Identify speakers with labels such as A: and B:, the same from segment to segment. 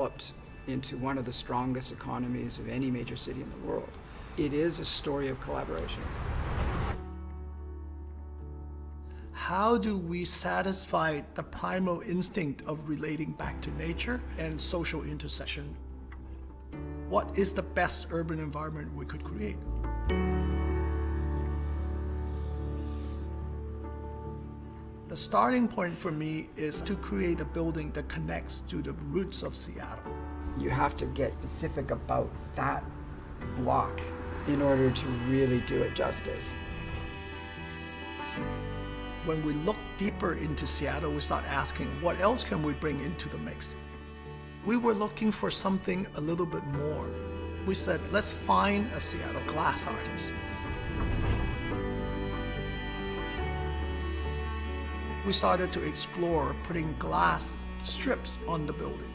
A: developed into one of the strongest economies of any major city in the world. It is a story of collaboration.
B: How do we satisfy the primal instinct of relating back to nature and social intersection? What is the best urban environment we could create? The starting point for me is to create a building that connects to the roots of Seattle.
A: You have to get specific about that block in order to really do it justice.
B: When we look deeper into Seattle, we start asking, what else can we bring into the mix? We were looking for something a little bit more. We said, let's find a Seattle glass artist. We started to explore putting glass strips on the building.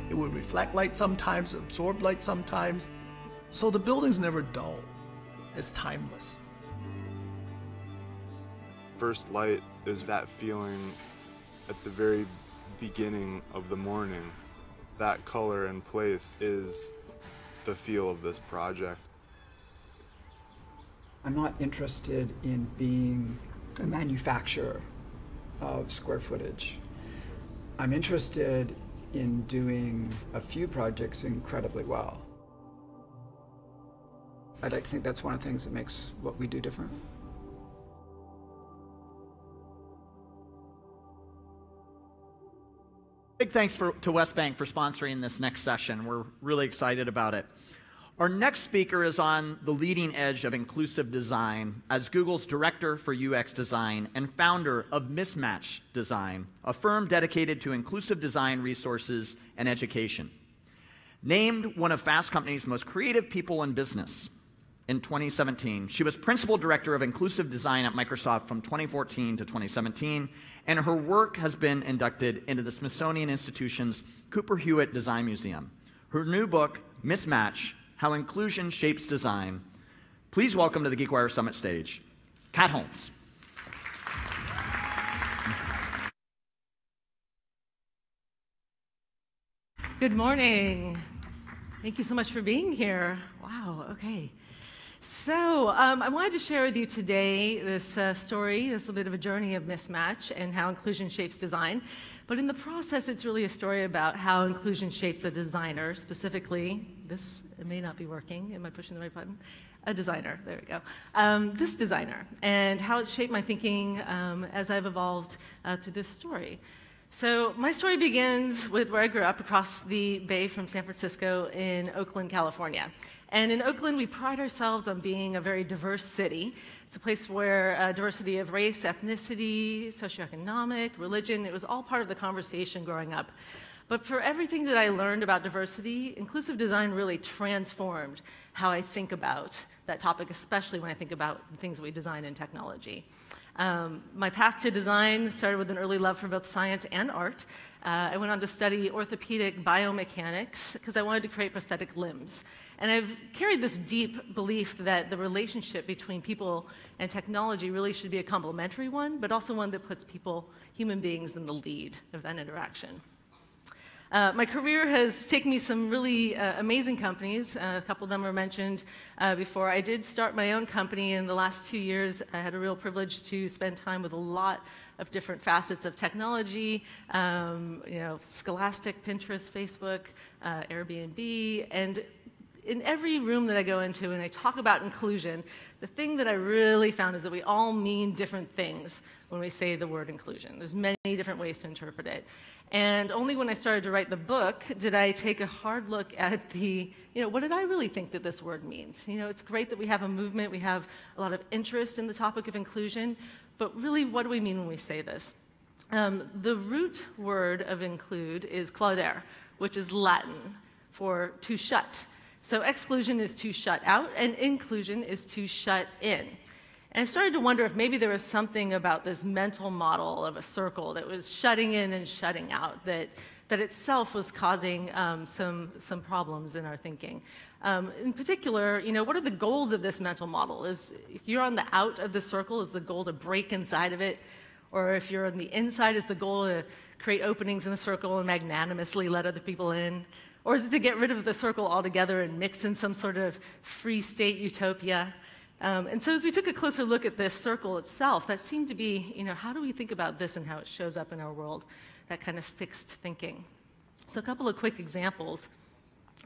B: It would reflect light sometimes, absorb light sometimes. So the building's never dull. It's timeless.
C: First light is that feeling at the very beginning of the morning. That color and place is the feel of this project.
A: I'm not interested in being a manufacturer of square footage. I'm interested in doing a few projects incredibly well. I'd like to think that's one of the things that makes what we do different.
D: Big thanks to West Bank for sponsoring this next session. We're really excited about it. Our next speaker is on the leading edge of inclusive design as Google's director for UX design and founder of Mismatch Design, a firm dedicated to inclusive design resources and education. Named one of Fast Company's most creative people in business in 2017, she was principal director of inclusive design at Microsoft from 2014 to 2017, and her work has been inducted into the Smithsonian Institution's Cooper Hewitt Design Museum. Her new book, Mismatch: How Inclusion Shapes Design. Please welcome to the GeekWire Summit stage, Kat Holmes.
E: Good morning. Thank you so much for being here. Wow, okay. So I wanted to share with you today this story, this little bit of a journey of mismatch and how inclusion shapes design. But in the process, it's really a story about how inclusion shapes a designer, specifically, it may not be working. Am I pushing the right button? A designer, there we go. This designer, and how it's shaped my thinking as I've evolved through this story. So my story begins with where I grew up across the bay from San Francisco in Oakland, California. And in Oakland, we pride ourselves on being a very diverse city. It's a place where diversity of race, ethnicity, socioeconomic, religion, it was all part of the conversation growing up. But for everything that I learned about diversity, inclusive design really transformed how I think about that topic, especially when I think about the things we design in technology. My path to design started with an early love for both science and art. I went on to study orthopedic biomechanics because I wanted to create prosthetic limbs. And I've carried this deep belief that the relationship between people and technology really should be a complementary one, but also one that puts people, human beings, in the lead of that interaction. My career has taken me some really amazing companies. A couple of them were mentioned before. I did start my own company in the last 2 years. I had a real privilege to spend time with a lot of different facets of technology, Scholastic, Pinterest, Facebook, Airbnb, and in every room that I go into and I talk about inclusion, the thing that I really found is that we all mean different things when we say the word inclusion. There's many different ways to interpret it. And only when I started to write the book did I take a hard look at what did I really think that this word means? It's great that we have a movement, we have a lot of interest in the topic of inclusion, but really, what do we mean when we say this? The root word of include is claudere, which is Latin for to shut. So exclusion is to shut out, and inclusion is to shut in. And I started to wonder if maybe there was something about this mental model of a circle that was shutting in and shutting out that itself was causing some problems in our thinking. In particular, what are the goals of this mental model? If you're on the out of the circle, is the goal to break inside of it? Or if you're on the inside, is the goal to create openings in the circle and magnanimously let other people in? Or is it to get rid of the circle altogether and mix in some sort of free state utopia? And so as we took a closer look at this circle itself, that seemed to be, how do we think about this and how it shows up in our world, that kind of fixed thinking. So a couple of quick examples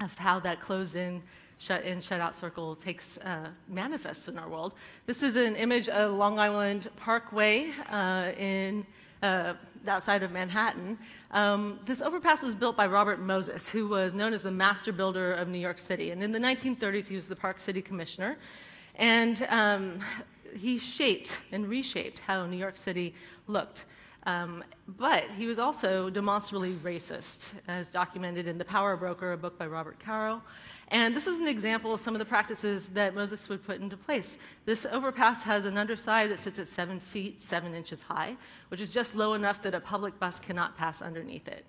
E: of how that closed-in, shut-out circle manifests in our world. This is an image of Long Island Parkway outside of Manhattan. This overpass was built by Robert Moses, who was known as the master builder of New York City. And in the 1930s, he was the Park City Commissioner. And he shaped and reshaped how New York City looked. But he was also demonstrably racist, as documented in The Power Broker, a book by Robert Caro. And this is an example of some of the practices that Moses would put into place. This overpass has an underside that sits at 7 feet, 7 inches high, which is just low enough that a public bus cannot pass underneath it.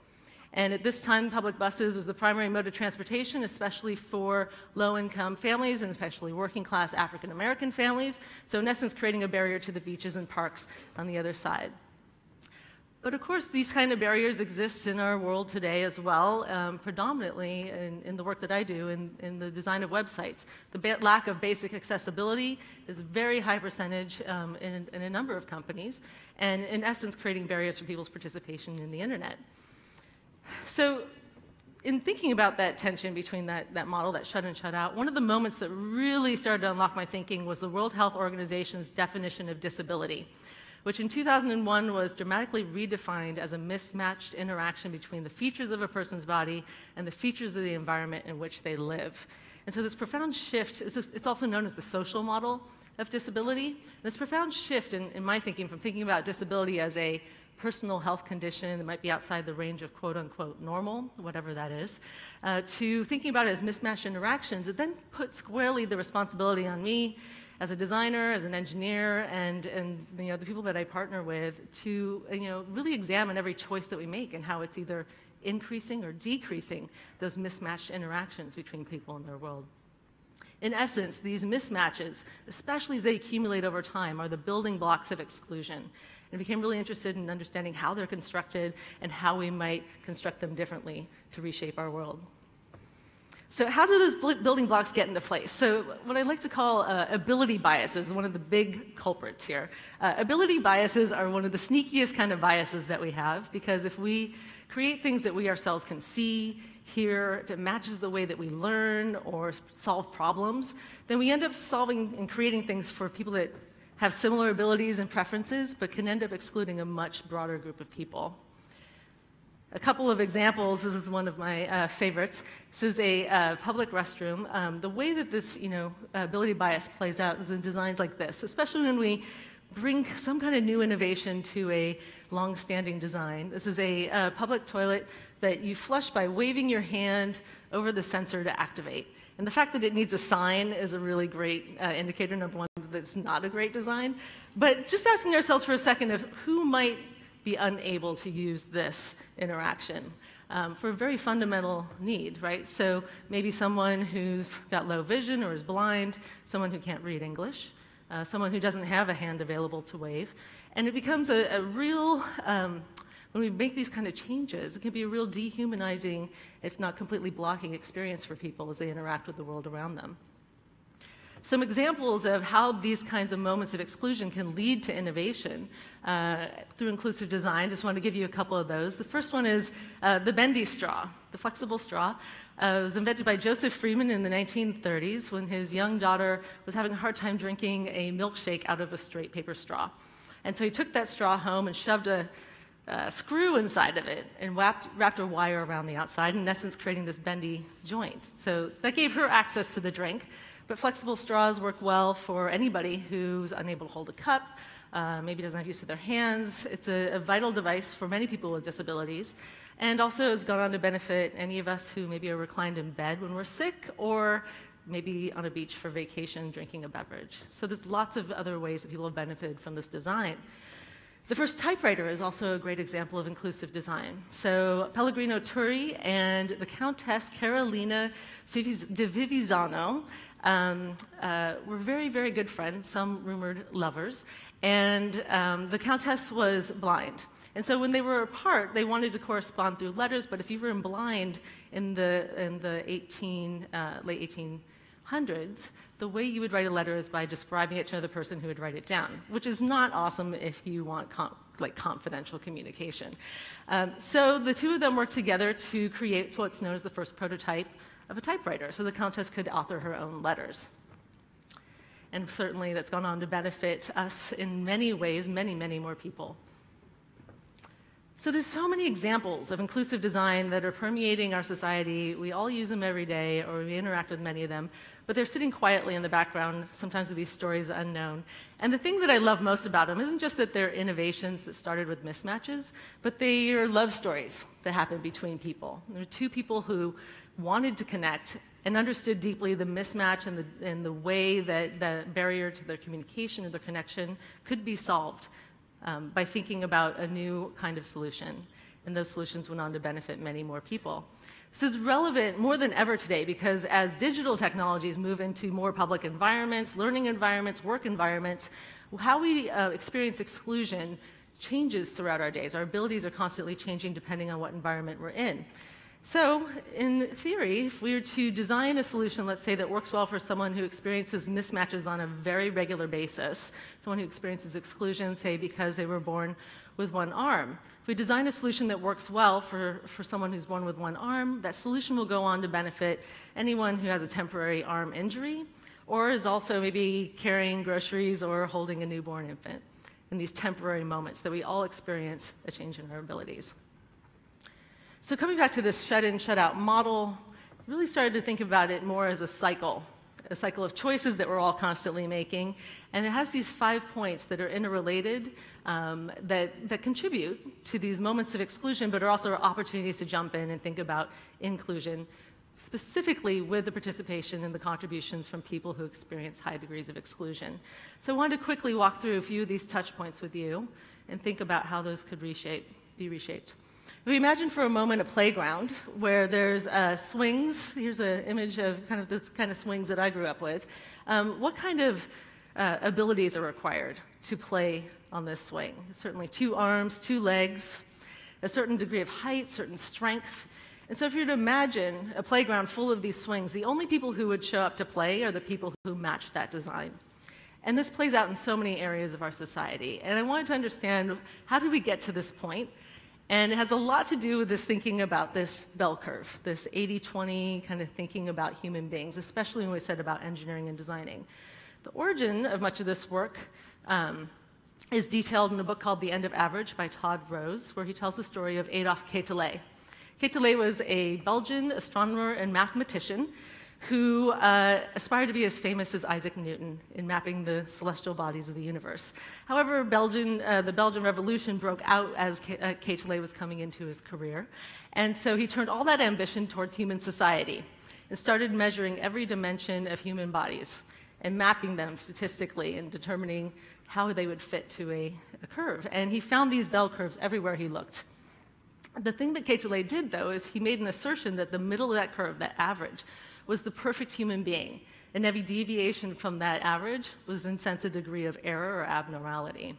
E: And at this time, public buses was the primary mode of transportation, especially for low-income families and especially working-class African-American families. So in essence, creating a barrier to the beaches and parks on the other side. But of course, these kind of barriers exist in our world today as well, predominantly in the work that I do in the design of websites. The lack of basic accessibility is a very high percentage in a number of companies, and in essence, creating barriers for people's participation in the internet. So in thinking about that tension between that model, that shut in, shut out, one of the moments that really started to unlock my thinking was the World Health Organization's definition of disability, which in 2001 was dramatically redefined as a mismatched interaction between the features of a person's body and the features of the environment in which they live. And so this profound shift, it's also known as the social model of disability. This profound shift in my thinking from thinking about disability as a personal health condition that might be outside the range of quote-unquote normal, whatever that is, to thinking about it as mismatched interactions, it then put squarely the responsibility on me as a designer, as an engineer, and the people that I partner with to really examine every choice that we make and how it's either increasing or decreasing those mismatched interactions between people in their world. In essence, these mismatches, especially as they accumulate over time, are the building blocks of exclusion. And I became really interested in understanding how they're constructed and how we might construct them differently to reshape our world. So how do those building blocks get into place? So what I like to call ability biases is one of the big culprits here. Ability biases are one of the sneakiest kind of biases that we have, because if we create things that we ourselves can see, hear, if it matches the way that we learn or solve problems, then we end up solving and creating things for people that have similar abilities and preferences, but can end up excluding a much broader group of people. A couple of examples, this is one of my favorites. This is a public restroom. The way that this ability bias plays out is in designs like this, especially when we bring some kind of new innovation to a long-standing design. This is a public toilet that you flush by waving your hand over the sensor to activate. And the fact that it needs a sign is a really great indicator, number one, that it's not a great design. But just asking ourselves for a second of who might be unable to use this interaction for a very fundamental need, right? So maybe someone who's got low vision or is blind, someone who can't read English, someone who doesn't have a hand available to wave. And it becomes a real, when we make these kind of changes, it can be a real dehumanizing, if not completely blocking experience for people as they interact with the world around them. Some examples of how these kinds of moments of exclusion can lead to innovation through inclusive design. Just want to give you a couple of those. The first one is the bendy straw, the flexible straw. It was invented by Joseph Freeman in the 1930s when his young daughter was having a hard time drinking a milkshake out of a straight paper straw. And so he took that straw home and shoved a screw inside of it and wrapped a wire around the outside, in essence creating this bendy joint. So that gave her access to the drink. But flexible straws work well for anybody who's unable to hold a cup, maybe doesn't have use of their hands. It's a vital device for many people with disabilities, and also has gone on to benefit any of us who maybe are reclined in bed when we're sick, or maybe on a beach for vacation drinking a beverage. So there's lots of other ways that people have benefited from this design. The first typewriter is also a great example of inclusive design. So Pellegrino Turri and the Countess Carolina de Vivizano were very, very good friends, some rumored lovers, And the Countess was blind. And so when they were apart, they wanted to correspond through letters, but if you were blind in the late 1800s, the way you would write a letter is by describing it to another person who would write it down, which is not awesome if you want confidential communication. So the two of them worked together to create what's known as the first prototype of a typewriter, so the Countess could author her own letters. And certainly that's gone on to benefit us in many ways, many, many more people. So there's so many examples of inclusive design that are permeating our society. We all use them every day, or we interact with many of them, but they're sitting quietly in the background, sometimes with these stories unknown. And the thing that I love most about them isn't just that they're innovations that started with mismatches, but they are love stories that happen between people. There are two people who wanted to connect and understood deeply the mismatch and the way that the barrier to their communication or their connection could be solved by thinking about a new kind of solution. And those solutions went on to benefit many more people. This is relevant more than ever today because as digital technologies move into more public environments, learning environments, work environments, how we experience exclusion changes throughout our days. Our abilities are constantly changing depending on what environment we're in. So, in theory, if we were to design a solution, let's say, that works well for someone who experiences mismatches on a very regular basis, someone who experiences exclusion, say, because they were born with one arm. If we design a solution that works well for someone who's born with one arm, that solution will go on to benefit anyone who has a temporary arm injury or is also maybe carrying groceries or holding a newborn infant in these temporary moments that we all experience a change in our abilities. So coming back to this shut-in, shut-out model, really started to think about it more as a cycle of choices that we're all constantly making. And it has these 5 points that are interrelated that contribute to these moments of exclusion, but are also opportunities to jump in and think about inclusion, specifically with the participation and the contributions from people who experience high degrees of exclusion. So I wanted to quickly walk through a few of these touch points with you and think about how those could be reshaped. If we imagine for a moment a playground where there's swings. Here's an image of the kind of swings that I grew up with. What kind of abilities are required to play on this swing? Certainly 2 arms, 2 legs, a certain degree of height, certain strength. And so if you were to imagine a playground full of these swings, the only people who would show up to play are the people who match that design. And this plays out in so many areas of our society. And I wanted to understand, how did we get to this point? And it has a lot to do with this thinking about this bell curve, this 80-20 kind of thinking about human beings, especially when we said about engineering and designing. The origin of much of this work is detailed in a book called The End of Average by Todd Rose, where he tells the story of Adolphe Quetelet. Quetelet was a Belgian astronomer and mathematician who aspired to be as famous as Isaac Newton in mapping the celestial bodies of the universe. However, the Belgian Revolution broke out as Quetelet was coming into his career, and so he turned all that ambition towards human society and started measuring every dimension of human bodies and mapping them statistically and determining how they would fit to a curve. And he found these bell curves everywhere he looked. The thing that Quetelet did, though, is he made an assertion that the middle of that curve, that average, was the perfect human being, and every deviation from that average was in sense a degree of error or abnormality.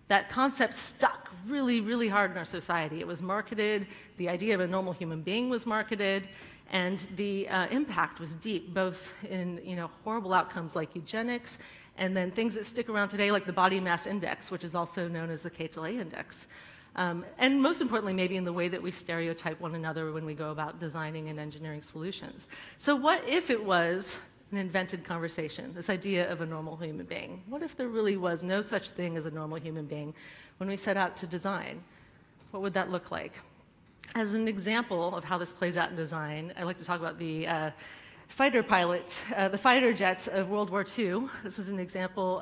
E: That concept stuck really, really hard in our society. It was marketed, the idea of a normal human being was marketed, and the impact was deep, both in horrible outcomes like eugenics, and then things that stick around today like the body mass index, which is also known as the Quetelet index. And most importantly, maybe in the way that we stereotype one another when we go about designing and engineering solutions. So what if it was an invented conversation, this idea of a normal human being? What if there really was no such thing as a normal human being when we set out to design? What would that look like? As an example of how this plays out in design, I like to talk about the fighter jets of World War II. This is an example.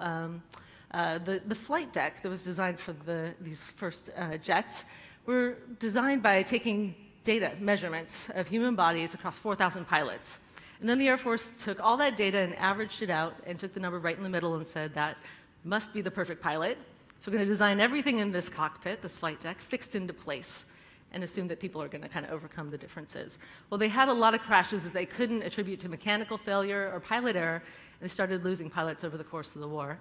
E: The flight deck that was designed for these first jets were designed by taking data, measurements of human bodies across 4,000 pilots. And then the Air Force took all that data and averaged it out and took the number right in the middle and said that must be the perfect pilot. So we're going to design everything in this cockpit, this flight deck, fixed into place and assume that people are going to kind of overcome the differences. Well, they had a lot of crashes that they couldn't attribute to mechanical failure or pilot error, and they started losing pilots over the course of the war.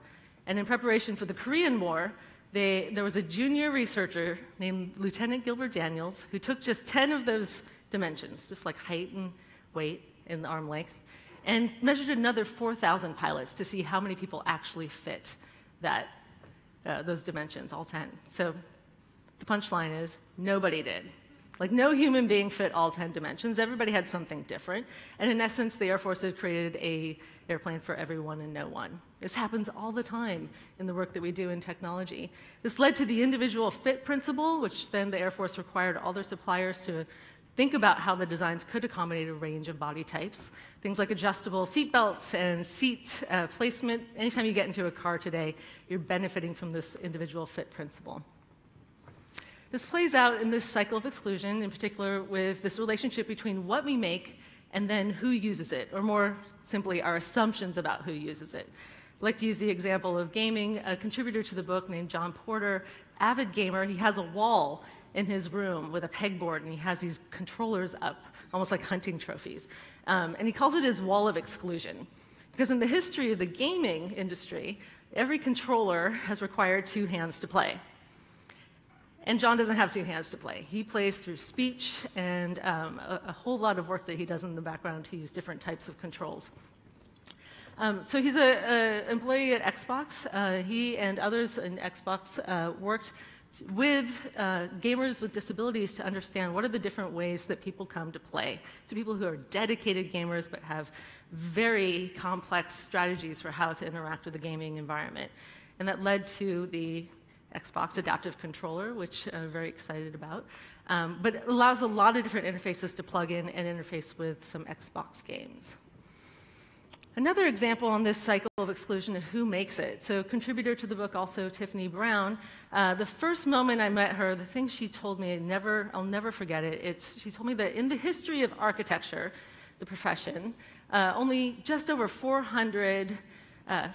E: And in preparation for the Korean War, there was a junior researcher named Lieutenant Gilbert Daniels who took just 10 of those dimensions, just like height and weight and arm length, and measured another 4,000 pilots to see how many people actually fit those dimensions, all 10. So the punchline is nobody did. Like, no human being fit all 10 dimensions. Everybody had something different. And in essence, the Air Force had created an airplane for everyone and no one. This happens all the time in the work that we do in technology. This led to the individual fit principle, which then the Air Force required all their suppliers to think about how the designs could accommodate a range of body types. Things like adjustable seat belts and seat placement. Anytime you get into a car today, you're benefiting from this individual fit principle. This plays out in this cycle of exclusion, in particular with this relationship between what we make and then who uses it, or more simply, our assumptions about who uses it. I'd like to use the example of gaming. A contributor to the book named John Porter, avid gamer, he has a wall in his room with a pegboard, and he has these controllers up, almost like hunting trophies. And he calls it his wall of exclusion. Because in the history of the gaming industry, every controller has required 2 hands to play. And John doesn't have 2 hands to play. He plays through speech and a whole lot of work that he does in the background to use different types of controls. So he's an employee at Xbox. He and others in Xbox worked with gamers with disabilities to understand what are the different ways that people come to play. So people who are dedicated gamers but have very complex strategies for how to interact with the gaming environment. And that led to the Xbox Adaptive Controller, which I'm very excited about. But it allows a lot of different interfaces to plug in and interface with some Xbox games. Another example on this cycle of exclusion of who makes it. So contributor to the book also, Tiffany Brown. The first moment I met her, the thing she told me, I'll never forget it. She told me that in the history of architecture, the profession, only just over 400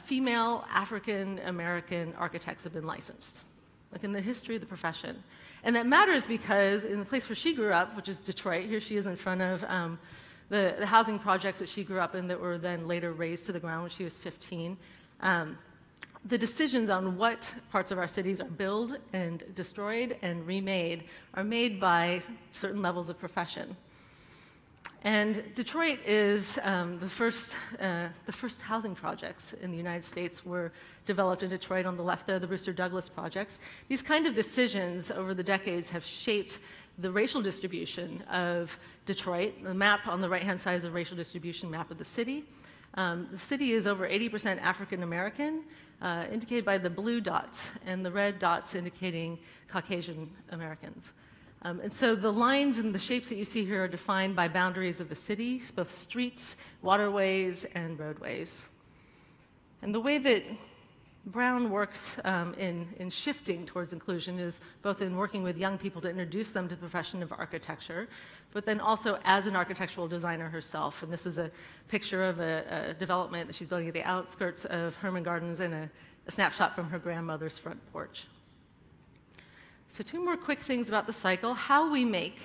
E: female African-American architects have been licensed, like in the history of the profession. And that matters because in the place where she grew up, which is Detroit, here she is in front of the housing projects that she grew up in that were then later razed to the ground when she was 15. The decisions on what parts of our cities are built and destroyed and remade are made by certain levels of profession. And Detroit is the first housing projects in the United States were developed in Detroit. On the left there, the Brewster Douglas projects. These kind of decisions over the decades have shaped the racial distribution of Detroit. The map on the right-hand side is a racial distribution map of the city. The city is over 80% African American, indicated by the blue dots, and the red dots indicating Caucasian Americans. And so the lines and the shapes that you see here are defined by boundaries of the city, both streets, waterways, and roadways. And the way that Brown works in shifting towards inclusion is both in working with young people to introduce them to the profession of architecture, but then also as an architectural designer herself. And this is a picture of a development that she's building at the outskirts of Herman Gardens and a snapshot from her grandmother's front porch. So 2 more quick things about the cycle. How we make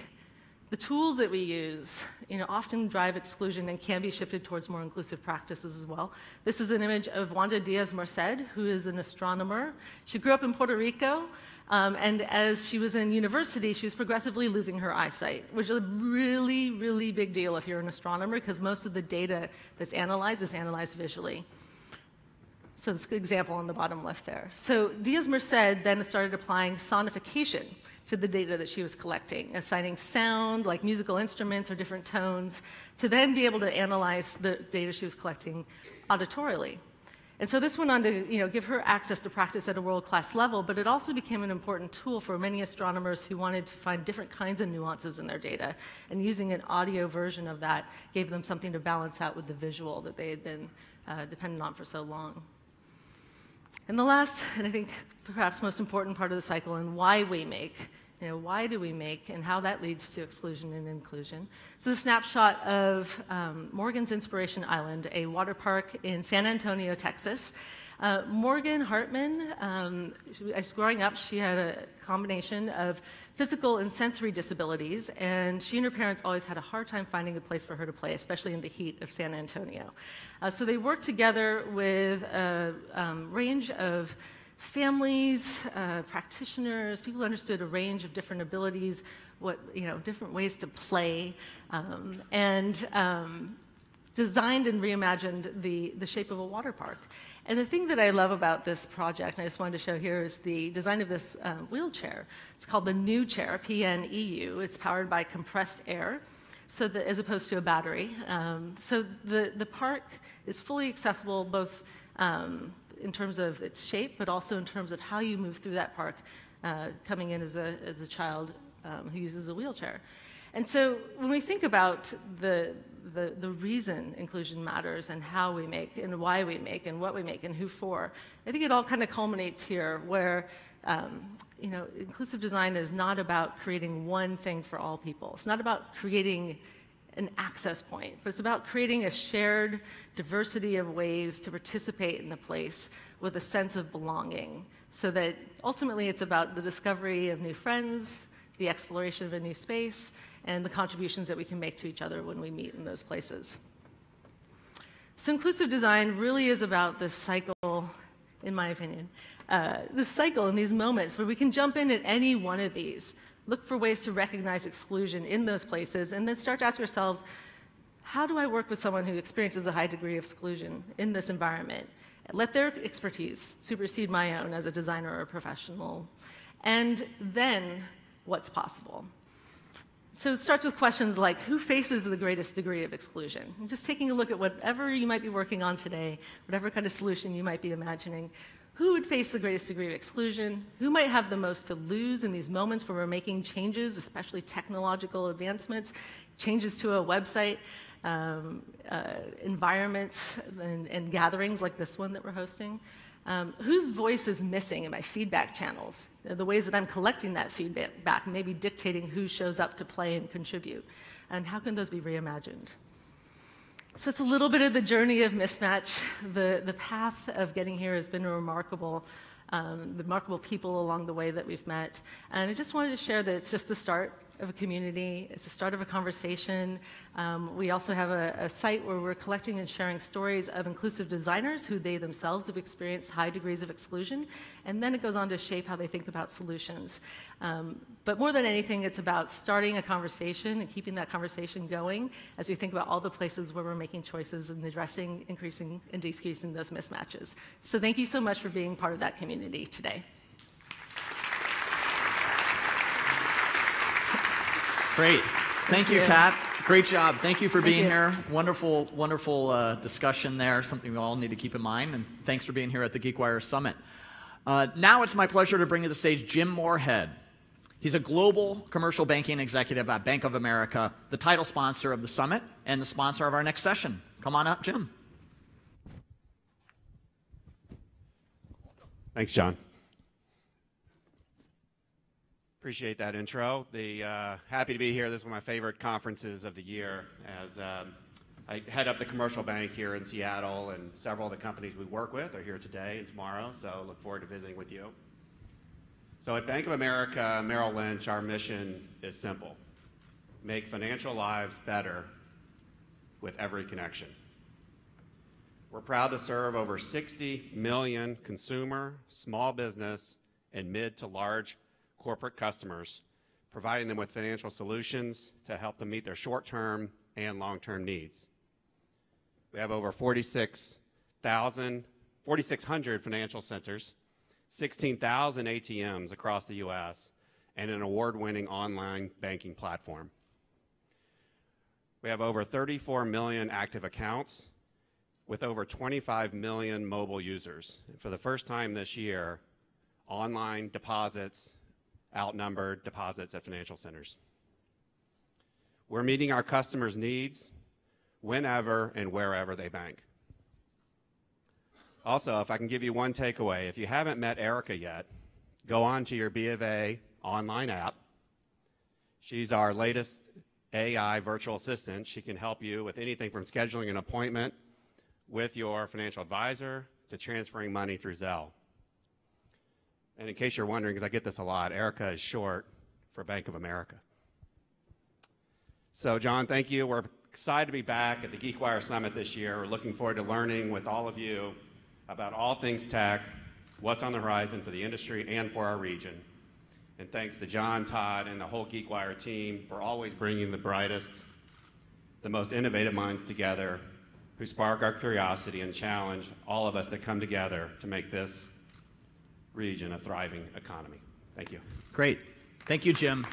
E: the tools that we use, often drive exclusion and can be shifted towards more inclusive practices as well. This is an image of Wanda Diaz-Merced, who is an astronomer. She grew up in Puerto Rico, and as she was in university, she was progressively losing her eyesight, which is a really, really big deal if you're an astronomer, because most of the data that's analyzed is analyzed visually. So this example on the bottom left there. So Diaz-Merced then started applying sonification to the data that she was collecting, assigning sound, like musical instruments or different tones, to then be able to analyze the data she was collecting auditorially. And so this went on to give her access to practice at a world-class level, but it also became an important tool for many astronomers who wanted to find different kinds of nuances in their data. And using an audio version of that gave them something to balance out with the visual that they had been dependent on for so long. And the last, and I think perhaps most important part of the cycle, and why we make, why do we make, and how that leads to exclusion and inclusion. This is a snapshot of Morgan's Inspiration Island, a water park in San Antonio, Texas. Morgan Hartman, growing up, she had a combination of physical and sensory disabilities, and she and her parents always had a hard time finding a place for her to play, especially in the heat of San Antonio. So they worked together with a range of families, practitioners, people who understood a range of different abilities, different ways to play, and designed and reimagined the shape of a water park. And the thing that I love about this project, and I just wanted to show here, is the design of this wheelchair. It's called the New Chair, PNEU. It's powered by compressed air, so that, as opposed to a battery. So the park is fully accessible both in terms of its shape, but also in terms of how you move through that park, coming in as a child who uses a wheelchair. And so when we think about the reason inclusion matters and how we make and why we make and what we make and who for, I think it all kind of culminates here where inclusive design is not about creating one thing for all people. It's not about creating an access point, but it's about creating a shared diversity of ways to participate in a place with a sense of belonging, so that ultimately it's about the discovery of new friends, the exploration of a new space, and the contributions that we can make to each other when we meet in those places. So inclusive design really is about this cycle, in my opinion, this cycle and these moments where we can jump in at any one of these, look for ways to recognize exclusion in those places, and then start to ask ourselves, how do I work with someone who experiences a high degree of exclusion in this environment? Let their expertise supersede my own as a designer or a professional. And then, what's possible? So it starts with questions like, who faces the greatest degree of exclusion? And just taking a look at whatever you might be working on today, whatever kind of solution you might be imagining, who would face the greatest degree of exclusion? Who might have the most to lose in these moments where we're making changes, especially technological advancements, changes to a website, environments and gatherings like this one that we're hosting? Whose voice is missing in my feedback channels? The ways that I'm collecting that feedback, maybe dictating who shows up to play and contribute. And how can those be reimagined? So it's a little bit of the journey of mismatch. The path of getting here has been remarkable. Remarkable people along the way that we've met. And I just wanted to share that it's just the start of a community. It's the start of a conversation. We also have a site where we're collecting and sharing stories of inclusive designers who they themselves have experienced high degrees of exclusion. And then it goes on to shape how they think about solutions. But more than anything, it's about starting a conversation and keeping that conversation going as we think about all the places where we're making choices and addressing, increasing, and decreasing those mismatches. So thank you so much for being part of that community today.
D: Great. Thank you, Kat. Great job. Thank you for being here. Wonderful, wonderful discussion there, something we all need to keep in mind. And thanks for being here at the GeekWire Summit. Now it's my pleasure to bring to the stage Jim Moorhead. He's a global commercial banking executive at Bank of America, the title sponsor of the summit and the sponsor of our next session. Come on up, Jim.
F: Thanks, John. Appreciate that intro. Happy to be here. This is one of my favorite conferences of the year, as I head up the commercial bank here in Seattle, and several of the companies we work with are here today and tomorrow, so look forward to visiting with you. So at Bank of America Merrill Lynch, our mission is simple: make financial lives better with every connection. We're proud to serve over 60 million consumer, small business, and mid to large corporate customers, providing them with financial solutions to help them meet their short-term and long-term needs. We have over 4,600 financial centers, 16,000 ATMs across the U.S., and an award-winning online banking platform. We have over 34 million active accounts with over 25 million mobile users. And for the first time this year, online deposits outnumbered deposits at financial centers. We're meeting our customers' needs whenever and wherever they bank. Also, if I can give you one takeaway, if you haven't met Erica yet, go on to your B of A online app. She's our latest AI virtual assistant. She can help you with anything from scheduling an appointment with your financial advisor to transferring money through Zelle. And in case you're wondering, because I get this a lot, Erica is short for Bank of America. So John, thank you. We're excited to be back at the GeekWire Summit this year. We're looking forward to learning with all of you about all things tech, what's on the horizon for the industry and for our region. And thanks to John, Todd, and the whole GeekWire team for always bringing the brightest, the most innovative minds together who spark our curiosity and challenge all of us to come together to make this region a thriving economy. Thank you.
D: Great. Thank you, Jim.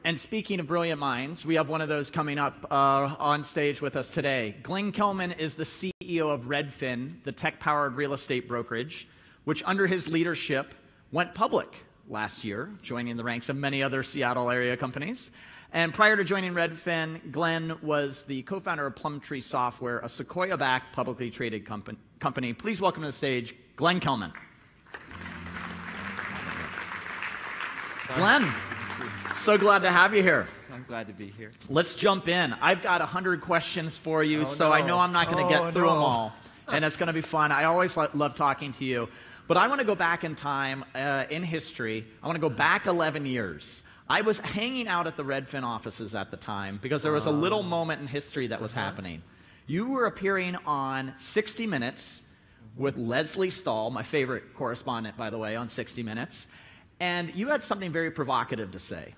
D: And speaking of brilliant minds, we have one of those coming up on stage with us today. Glenn Kelman is the CEO of Redfin, the tech-powered real estate brokerage, which under his leadership went public last year, joining the ranks of many other Seattle area companies. And prior to joining Redfin, Glenn was the co-founder of Plumtree Software, a Sequoia-backed publicly traded company. Please welcome to the stage, Glenn Kelman. Glenn, so glad to have you here.
G: I'm glad to be here.
D: Let's jump in. I've got 100 questions for you, so I know I'm not going to get through them all, and it's going to be fun. I always love talking to you. But I want to go back in time in history. I want to go back 11 years. I was hanging out at the Redfin offices at the time because there was a little moment in history that was happening. You were appearing on 60 Minutes with Leslie Stahl, my favorite correspondent, by the way, on 60 Minutes. And you had something very provocative to say.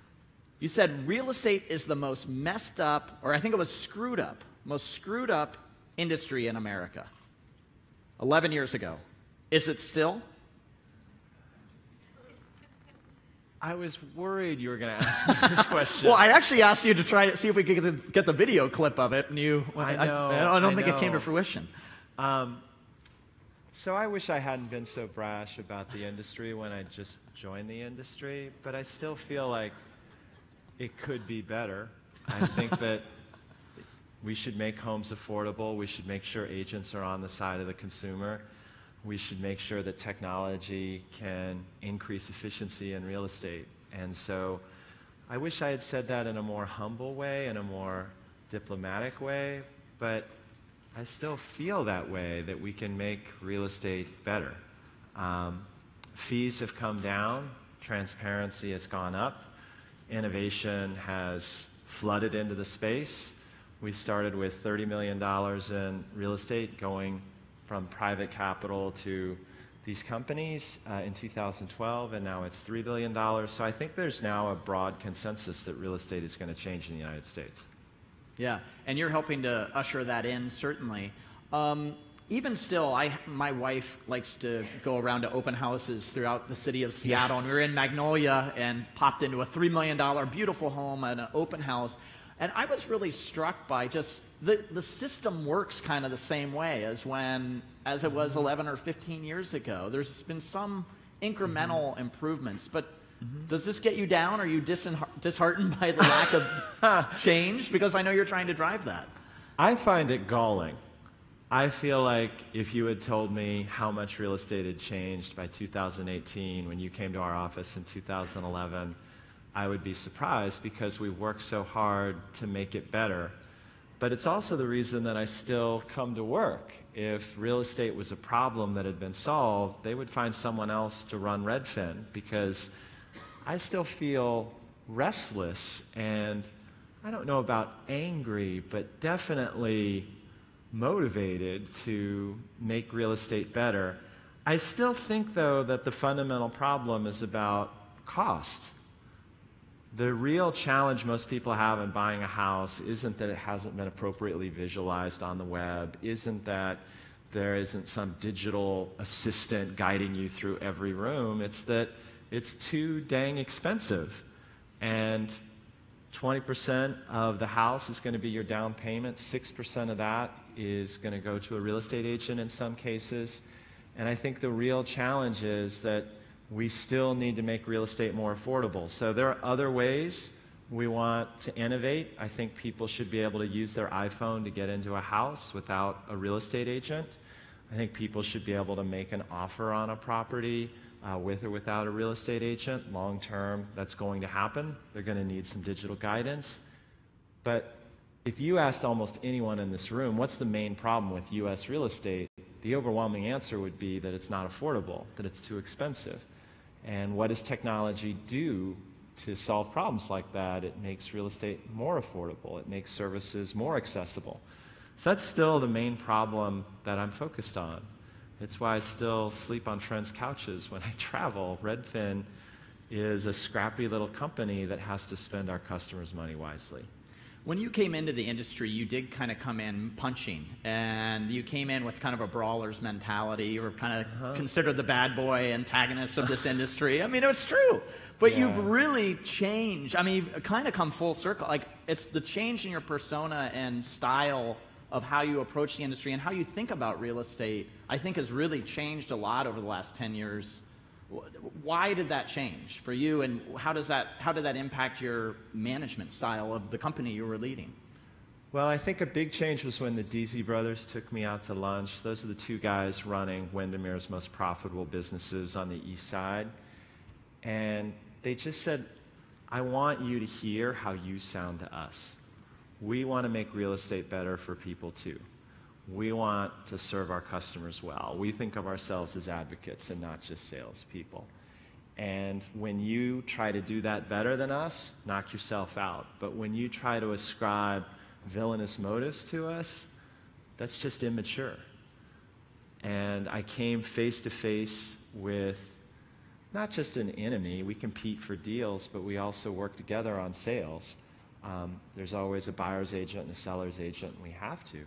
D: You said real estate is the most messed up, or I think it was screwed up, most screwed up industry in America. 11 years ago. Is it still?
G: I was worried you were going to ask me this question.
D: Well, I actually asked you to try to see if we could get the video clip of it, and you. I don't think it came to fruition.
G: So I wish I hadn't been so brash about the industry when I just joined the industry, but I still feel like it could be better. I think that we should make homes affordable. We should make sure agents are on the side of the consumer. We should make sure that technology can increase efficiency in real estate. And so I wish I had said that in a more humble way, in a more diplomatic way, but I still feel that way, that we can make real estate better. Fees have come down, transparency has gone up, innovation has flooded into the space. We started with $30 million in real estate going from private capital to these companies in 2012, and now it's $3 billion. So I think there's now a broad consensus that real estate is going to change in the United States.
D: Yeah, and you're helping to usher that in, certainly. Even still, my wife likes to go around to open houses throughout the city of Seattle, and we were in Magnolia and popped into a $3 million beautiful home at an open house. And I was really struck by just the system works kind of the same way as it was 11 or 15 years ago. There's been some incremental improvements, but does this get you down? Are you disheartened by the lack of change? Because I know you're trying to drive that.
G: I find it galling. I feel like if you had told me how much real estate had changed by 2018 when you came to our office in 2011, I would be surprised because we worked so hard to make it better. But it's also the reason that I still come to work. If real estate was a problem that had been solved, they would find someone else to run Redfin, because I still feel restless and, I don't know about angry, but definitely motivated to make real estate better. I still think, though, that the fundamental problem is about cost. The real challenge most people have in buying a house isn't that it hasn't been appropriately visualized on the web, isn't that there isn't some digital assistant guiding you through every room. It's that it's too dang expensive. And 20% of the house is going to be your down payment. 6% of that is going to go to a real estate agent in some cases. And I think the real challenge is that we still need to make real estate more affordable. So there are other ways we want to innovate. I think people should be able to use their iPhone to get into a house without a real estate agent. I think people should be able to make an offer on a property with or without a real estate agent. Long term, that's going to happen. They're going to need some digital guidance. But if you asked almost anyone in this room, what's the main problem with U.S. real estate, the overwhelming answer would be that it's not affordable, that it's too expensive. And what does technology do to solve problems like that? It makes real estate more affordable. It makes services more accessible. So that's still the main problem that I'm focused on. It's why I still sleep on friends' couches when I travel. Redfin is a scrappy little company that has to spend our customers' money wisely.
D: When you came into the industry, you did kind of come in punching, and you came in with kind of a brawler's mentality. You were kind of considered the bad boy antagonist of this industry. I mean, it's true. But you've really changed. I mean, you've kind of come full circle. Like, it's the change in your persona and style of how you approach the industry and how you think about real estate, I think has really changed a lot over the last 10 years. Why did that change for you, and how did that impact your management style of the company you were leading?
G: Well, I think a big change was when the Deasy brothers took me out to lunch. Those are the two guys running Windermere's most profitable businesses on the east side. And they just said, I want you to hear how you sound to us. We want to make real estate better for people too. We want to serve our customers well. We think of ourselves as advocates and not just salespeople. And when you try to do that better than us, knock yourself out. But when you try to ascribe villainous motives to us, that's just immature. And I came face to face with not just an enemy. We compete for deals, but we also work together on sales. There's always a buyer's agent and a seller's agent, and we have to.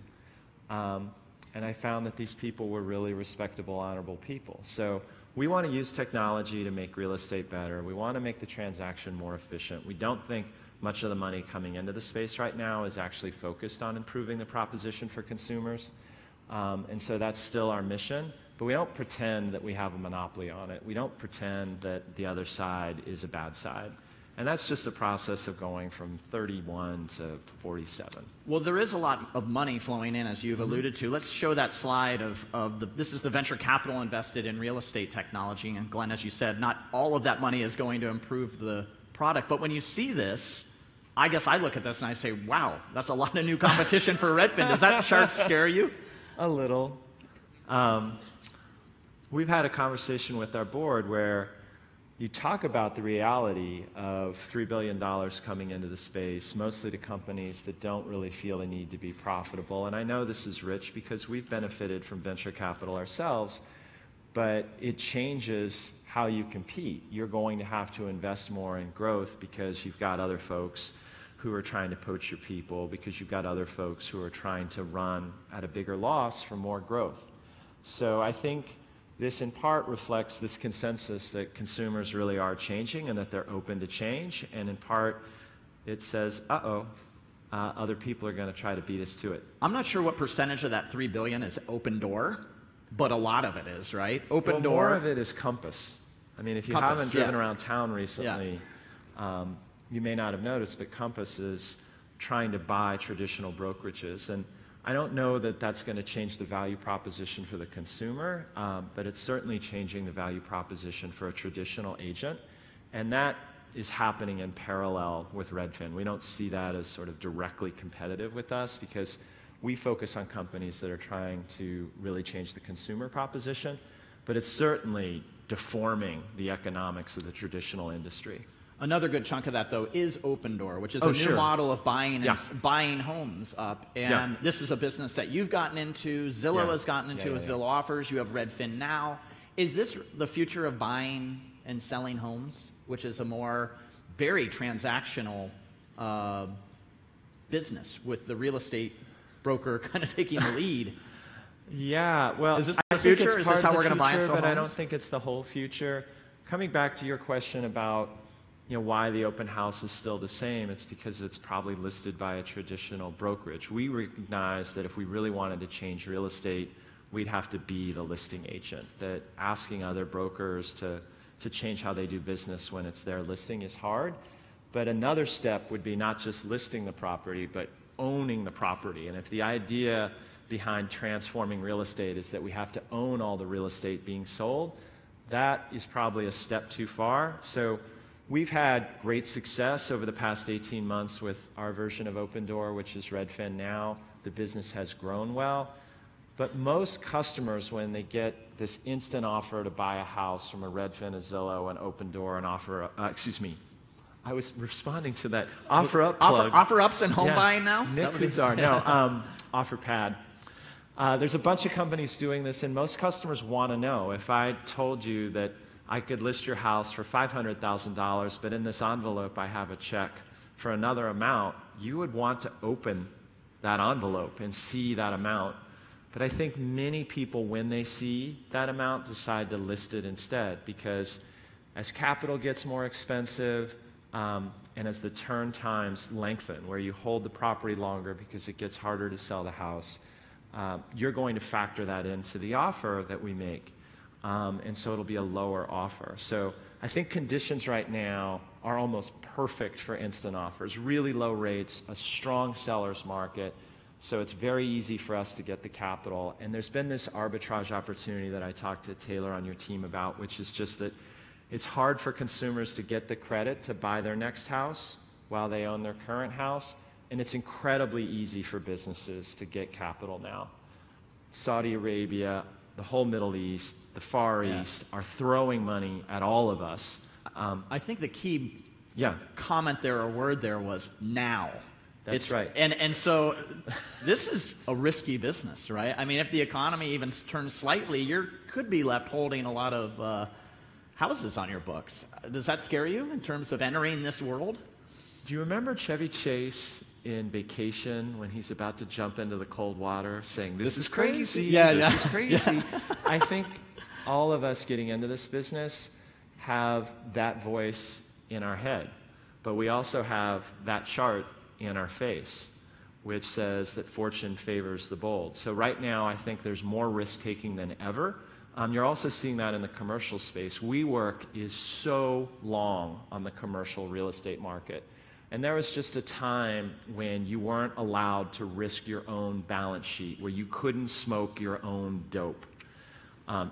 G: And I found that these people were really respectable, honorable people. So we want to use technology to make real estate better. We want to make the transaction more efficient. We don't think much of the money coming into the space right now is actually focused on improving the proposition for consumers. And so that's still our mission. But we don't pretend that we have a monopoly on it. We don't pretend that the other side is a bad side. And that's just the process of going from 31 to 47.
D: Well, there is a lot of money flowing in, as you've alluded to. Let's show that slide this is the venture capital invested in real estate technology. And Glenn, as you said, not all of that money is going to improve the product. But when you see this, I guess I look at this and I say, wow, that's a lot of new competition for Redfin. Does that chart scare you?
G: A little. We've had a conversation with our board where you talk about the reality of $3 billion coming into the space, mostly to companies that don't really feel a need to be profitable. And I know this is rich because we've benefited from venture capital ourselves, but it changes how you compete. You're going to have to invest more in growth because you've got other folks who are trying to poach your people, because you've got other folks who are trying to run at a bigger loss for more growth. So I think this in part reflects this consensus that consumers really are changing and that they're open to change, and in part it says, other people are going to try to beat us to it.
D: I'm not sure what percentage of that $3 billion is Open Door, but a lot of it is, right? Open Door.
G: More of it is Compass. I mean, if you haven't driven around town recently, you may not have noticed, but Compass is trying to buy traditional brokerages. And I don't know that that's going to change the value proposition for the consumer, but it's certainly changing the value proposition for a traditional agent. And that is happening in parallel with Redfin. We don't see that as sort of directly competitive with us because we focus on companies that are trying to really change the consumer proposition, but it's certainly deforming the economics of the traditional industry.
D: Another good chunk of that, though, is Open Door, which is a new model of buying homes up. And this is a business that you've gotten into, Zillow has gotten into with Zillow Offers, you have Redfin now. Is this the future of buying and selling homes, which is a more very transactional business with the real estate broker kind of taking the lead?
G: Yeah, well,
D: is this the future? Is this how we're going to buy and sell
G: homes? But I don't
D: homes?
G: think it's the whole future. Coming back to your question about why the open house is still the same, it's because it's probably listed by a traditional brokerage. We recognize that if we really wanted to change real estate, we'd have to be the listing agent, that asking other brokers to change how they do business when it's their listing is hard. But another step would be not just listing the property, but owning the property. And if the idea behind transforming real estate is that we have to own all the real estate being sold, that is probably a step too far. So We've had great success over the past 18 months with our version of Open Door, which is Redfin Now. The business has grown well. But most customers, when they get this instant offer to buy a house from a Redfin, a Zillow, an Open Door, an offer, I was responding to that OfferUp plug.
D: Offer-ups and home buying now?
G: Nick Kuzar. No, OfferPad. There's a bunch of companies doing this, and most customers want to know. If I told you that I could list your house for $500,000, but in this envelope I have a check for another amount, you would want to open that envelope and see that amount. But I think many people, when they see that amount, decide to list it instead, because as capital gets more expensive, and as the turn times lengthen, where you hold the property longer because it gets harder to sell the house, you're going to factor that into the offer that we make. And so it'll be a lower offer. So I think conditions right now are almost perfect for instant offers. Really low rates, a strong seller's market. So it's very easy for us to get the capital. And there's been this arbitrage opportunity that I talked to Taylor on your team about, which is just that it's hard for consumers to get the credit to buy their next house while they own their current house. And it's incredibly easy for businesses to get capital now. Saudi Arabia, the whole Middle East, the Far East are throwing money at all of us.
D: I think the key comment there or word there was now.
G: That's right.
D: And so this is a risky business, right? I mean, if the economy even turns slightly, you could be left holding a lot of houses on your books. Does that scare you in terms of entering this world?
G: Do you remember Chevy Chase in Vacation when he's about to jump into the cold water saying, this is crazy, this is crazy? Yeah. I think all of us getting into this business have that voice in our head, but we also have that chart in our face, which says that fortune favors the bold. So right now, I think there's more risk-taking than ever. You're also seeing that in the commercial space. WeWork is so long on the commercial real estate market. And there was just a time when you weren't allowed to risk your own balance sheet, where you couldn't smoke your own dope.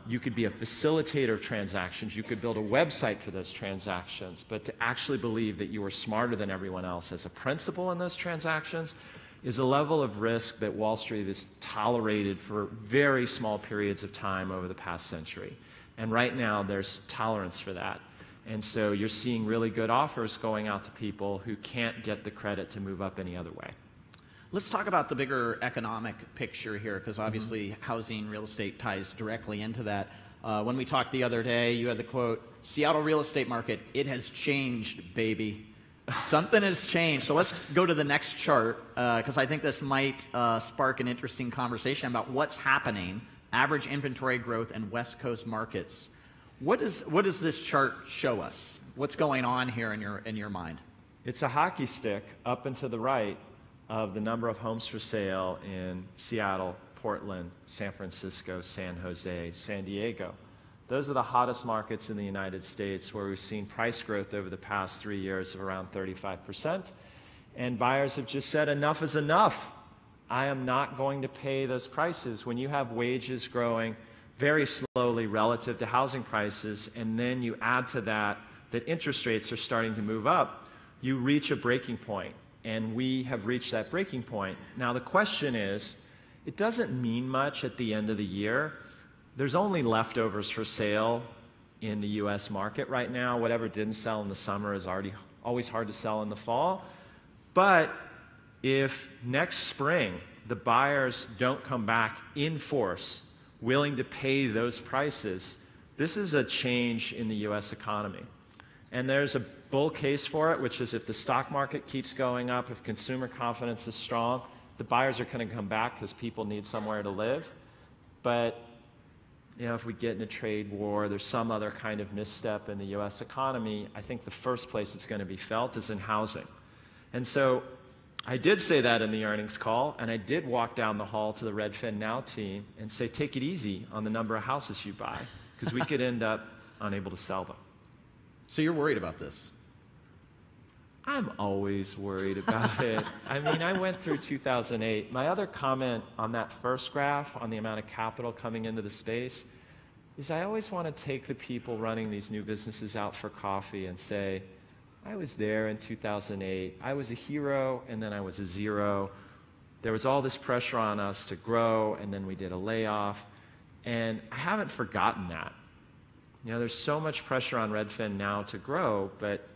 G: You could be a facilitator of transactions. You could build a website for those transactions. But to actually believe that you were smarter than everyone else as a principal in those transactions is a level of risk that Wall Street has tolerated for very small periods of time over the past century. And right now, there's tolerance for that. And so you're seeing really good offers going out to people who can't get the credit to move up any other way.
D: Let's talk about the bigger economic picture here, because obviously housing, real estate ties directly into that. When we talked the other day, you had the quote, Seattle real estate market, it has changed, baby. Something has changed. So let's go to the next chart, because I think this might spark an interesting conversation about what's happening, average inventory growth and West Coast markets. What does this chart show us? What's going on here in your mind?
G: It's a hockey stick up and to the right of the number of homes for sale in Seattle, Portland, San Francisco, San Jose, San Diego. Those are the hottest markets in the United States, where we've seen price growth over the past 3 years of around 35%. And buyers have just said, enough is enough. I am not going to pay those prices. When you have wages growing very slowly relative to housing prices, and then you add to that interest rates are starting to move up, you reach a breaking point. And we have reached that breaking point. Now the question is, it doesn't mean much at the end of the year. There's only leftovers for sale in the US market right now. Whatever didn't sell in the summer is always hard to sell in the fall. But if next spring the buyers don't come back in force, willing to pay those prices, this is a change in the US economy. And there's a bull case for it, which is if the stock market keeps going up, if consumer confidence is strong, the buyers are going to come back because people need somewhere to live. But if we get in a trade war, there's some other kind of misstep in the US economy, I think the first place it's going to be felt is in housing. And so I did say that in the earnings call, and I did walk down the hall to the Redfin Now team and say, take it easy on the number of houses you buy, because we could end up unable to sell them.
D: So you're worried about this?
G: I'm always worried about it. I mean, I went through 2008. My other comment on that first graph on the amount of capital coming into the space is I always want to take the people running these new businesses out for coffee and say, I was there in 2008. I was a hero, and then I was a zero. There was all this pressure on us to grow, and then we did a layoff. And I haven't forgotten that. You know, there's so much pressure on Redfin now to grow, but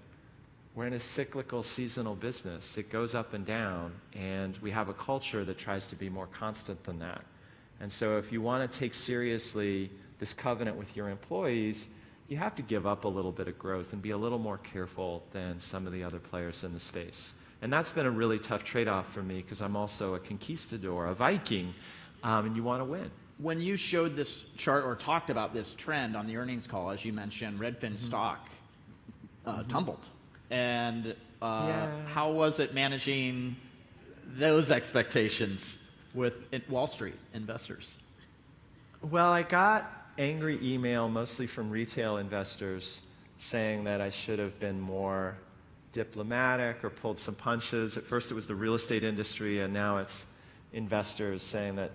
G: we're in a cyclical, seasonal business. It goes up and down, and we have a culture that tries to be more constant than that. And so if you want to take seriously this covenant with your employees, you have to give up a little bit of growth and be a little more careful than some of the other players in the space. And that's been a really tough trade-off for me because I'm also a conquistador, a Viking, and you want to win.
D: When you showed this chart or talked about this trend on the earnings call, as you mentioned, Redfin stock tumbled. And how was it managing those expectations with Wall Street investors?
G: Well, I got angry email, mostly from retail investors, saying that I should have been more diplomatic or pulled some punches. At first it was the real estate industry, and now it's investors saying that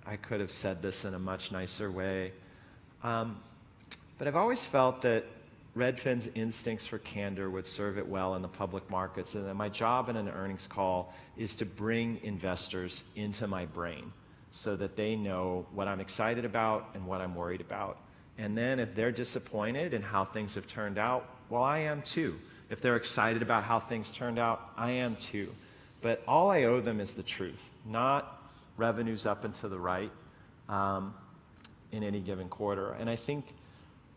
G: I could have said this in a much nicer way. But I've always felt that Redfin's instincts for candor would serve it well in the public markets, and that my job in an earnings call is to bring investors into my brain so that they know what I'm excited about and what I'm worried about. And then if they're disappointed in how things have turned out, well, I am too. If they're excited about how things turned out, I am too. But all I owe them is the truth, not revenues up and to the right in any given quarter. And I think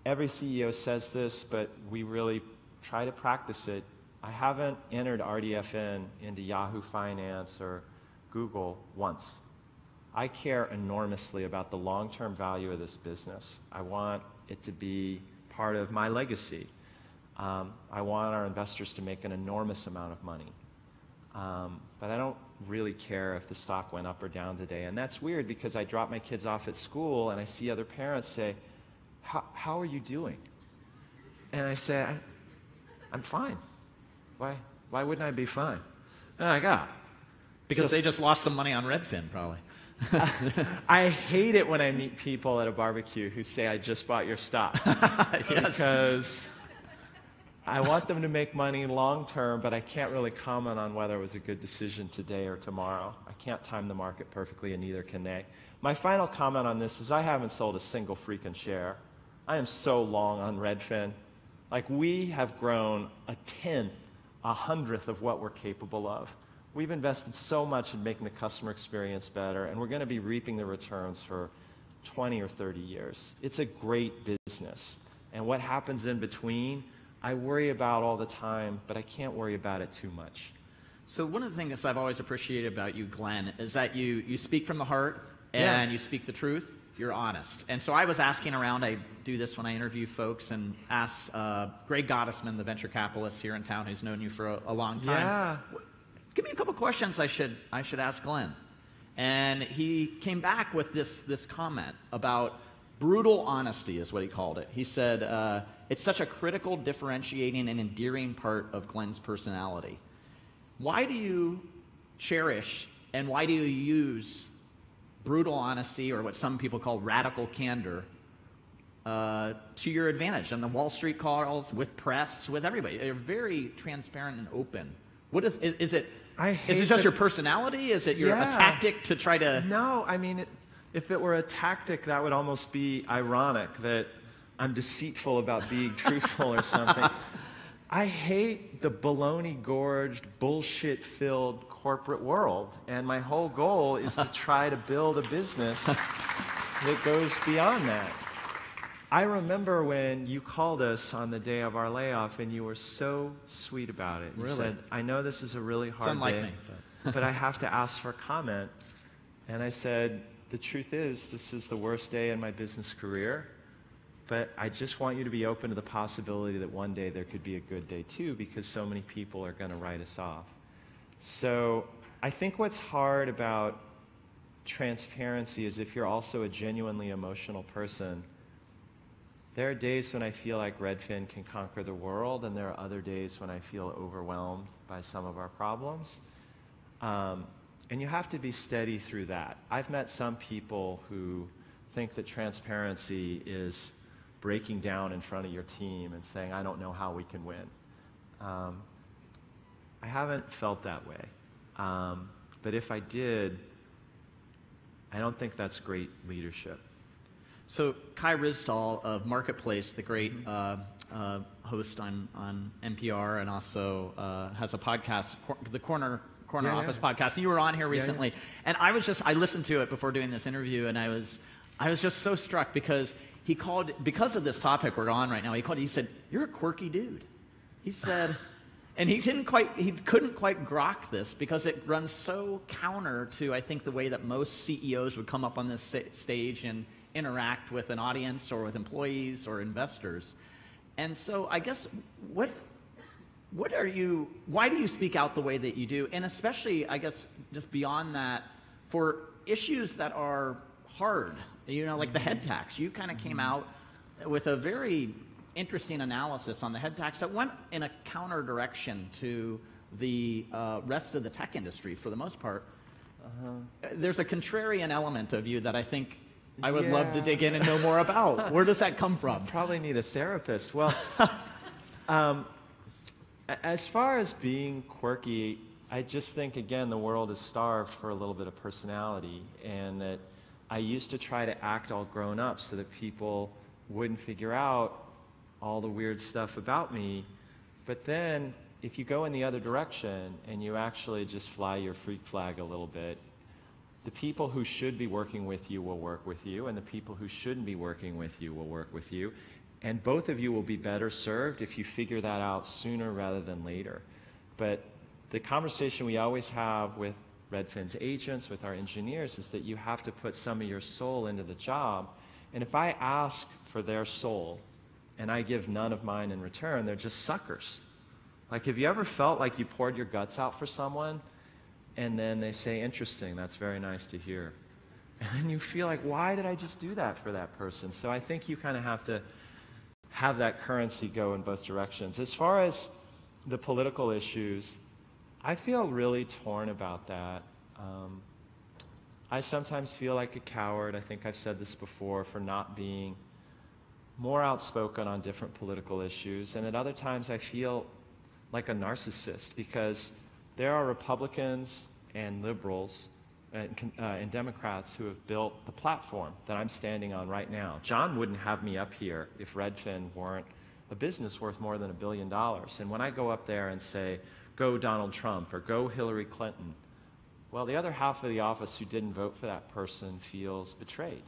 G: every CEO says this, but we really try to practice it. I haven't entered RDFN into Yahoo Finance or Google once. I care enormously about the long-term value of this business. I want it to be part of my legacy. I want our investors to make an enormous amount of money. But I don't really care if the stock went up or down today. And that's weird because I drop my kids off at school and I see other parents say, how are you doing? And I say, I'm fine. Why wouldn't I be fine? And I go,
D: because they just lost some money on Redfin, probably.
G: I hate it when I meet people at a barbecue who say, I just bought your stock.
D: Yes.
G: Because I want them to make money long term, but I can't really comment on whether it was a good decision today or tomorrow. I can't time the market perfectly, and neither can they. My final comment on this is I haven't sold a single freaking share. I am so long on Redfin. Like, we have grown a tenth, a hundredth of what we're capable of. We've invested so much in making the customer experience better, and we're going to be reaping the returns for 20 or 30 years. It's a great business. And what happens in between, I worry about all the time, but I can't worry about it too much.
D: So one of the things I've always appreciated about you, Glenn, is that you speak from the heart and you speak the truth. You're honest. And so I was asking around, I do this when I interview folks, and ask Greg Gottesman, the venture capitalist here in town who's known you for a long time.
G: Yeah.
D: Give me a couple questions I should ask Glenn. And he came back with this comment about brutal honesty is what he called it. He said, it's such a critical, differentiating, and endearing part of Glenn's personality. Why do you cherish and why do you use brutal honesty, or what some people call radical candor, to your advantage on the Wall Street calls, with press, with everybody? You're very transparent and open. What is it? Is it just your personality? Is it a tactic to try to?
G: No, I mean, if it were a tactic, that would almost be ironic that I'm deceitful about being truthful or something. I hate the baloney-gorged, bullshit-filled corporate world, and my whole goal is to try to build a business that goes beyond that. I remember when you called us on the day of our layoff, and you were so sweet about it. You said, I know this is a really hard day, but I have to ask for a comment. And I said, the truth is, this is the worst day in my business career, but I just want you to be open to the possibility that one day there could be a good day too, because so many people are going to write us off. So I think what's hard about transparency is if you're also a genuinely emotional person. There are days when I feel like Redfin can conquer the world, and there are other days when I feel overwhelmed by some of our problems. And you have to be steady through that. I've met some people who think that transparency is breaking down in front of your team and saying, I don't know how we can win. I haven't felt that way. But if I did, I don't think that's great leadership.
D: So Kai Ryssdal of Marketplace, the great host on NPR, and also has a podcast, the Corner Office podcast. You were on here recently, and I listened to it before doing this interview, and I was just so struck because because of this topic we're on right now, he said, "You're a quirky dude." He said, and he couldn't quite grok this because it runs so counter to, I think, the way that most CEOs would come up on this stage and interact with an audience or with employees or investors. And so I guess why do you speak out the way that you do? And especially, I guess, just beyond that, for issues that are hard, like the head tax. You kind of came out with a very interesting analysis on the head tax that went in a counter direction to the rest of the tech industry for the most part. There's a contrarian element of you that I think I would love to dig in and know more about. Where does that come from?
G: Probably need a therapist. Well, as far as being quirky, I just think, again, the world is starved for a little bit of personality, and that I used to try to act all grown up so that people wouldn't figure out all the weird stuff about me. But then if you go in the other direction and you actually just fly your freak flag a little bit, the people who should be working with you will work with you, and the people who shouldn't be working with you will work with you. And both of you will be better served if you figure that out sooner rather than later. But the conversation we always have with Redfin's agents, with our engineers, is that you have to put some of your soul into the job. And if I ask for their soul and I give none of mine in return, they're just suckers. Like, have you ever felt like you poured your guts out for someone and then they say, "Interesting, that's very nice to hear." And then you feel like, why did I just do that for that person? So I think you kind of have to have that currency go in both directions. As far as the political issues, I feel really torn about that. I sometimes feel like a coward. I think I've said this before, for not being more outspoken on different political issues. And at other times I feel like a narcissist, because there are Republicans and liberals and Democrats who have built the platform that I'm standing on right now. John wouldn't have me up here if Redfin weren't a business worth more than $1 billion. And when I go up there and say, "Go Donald Trump," or "Go Hillary Clinton," well, the other half of the office who didn't vote for that person feels betrayed.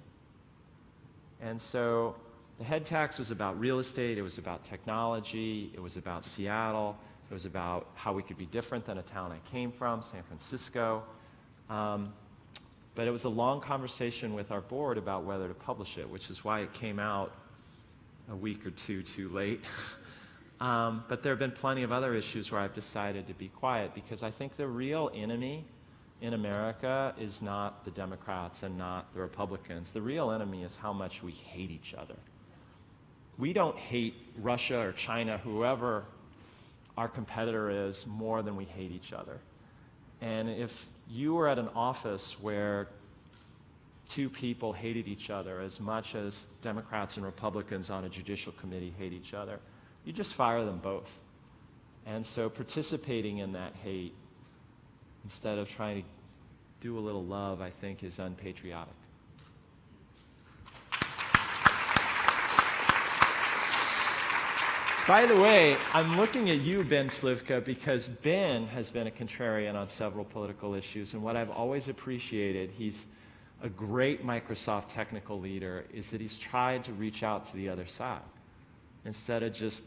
G: And so the head tax was about real estate, it was about technology, it was about Seattle, it was about how we could be different than a town I came from, San Francisco. But it was a long conversation with our board about whether to publish it, which is why it came out a week or two too late. But there have been plenty of other issues where I've decided to be quiet, because I think the real enemy in America is not the Democrats and not the Republicans. The real enemy is how much we hate each other. We don't hate Russia or China, whoever our competitor is, more than we hate each other. And if you were at an office where two people hated each other as much as Democrats and Republicans on a judicial committee hate each other, you just fire them both. And so participating in that hate instead of trying to do a little love, I think, is unpatriotic. By the way, I'm looking at you, Ben Slivka, because Ben has been a contrarian on several political issues, and what I've always appreciated, he's a great Microsoft technical leader, is that he's tried to reach out to the other side instead of just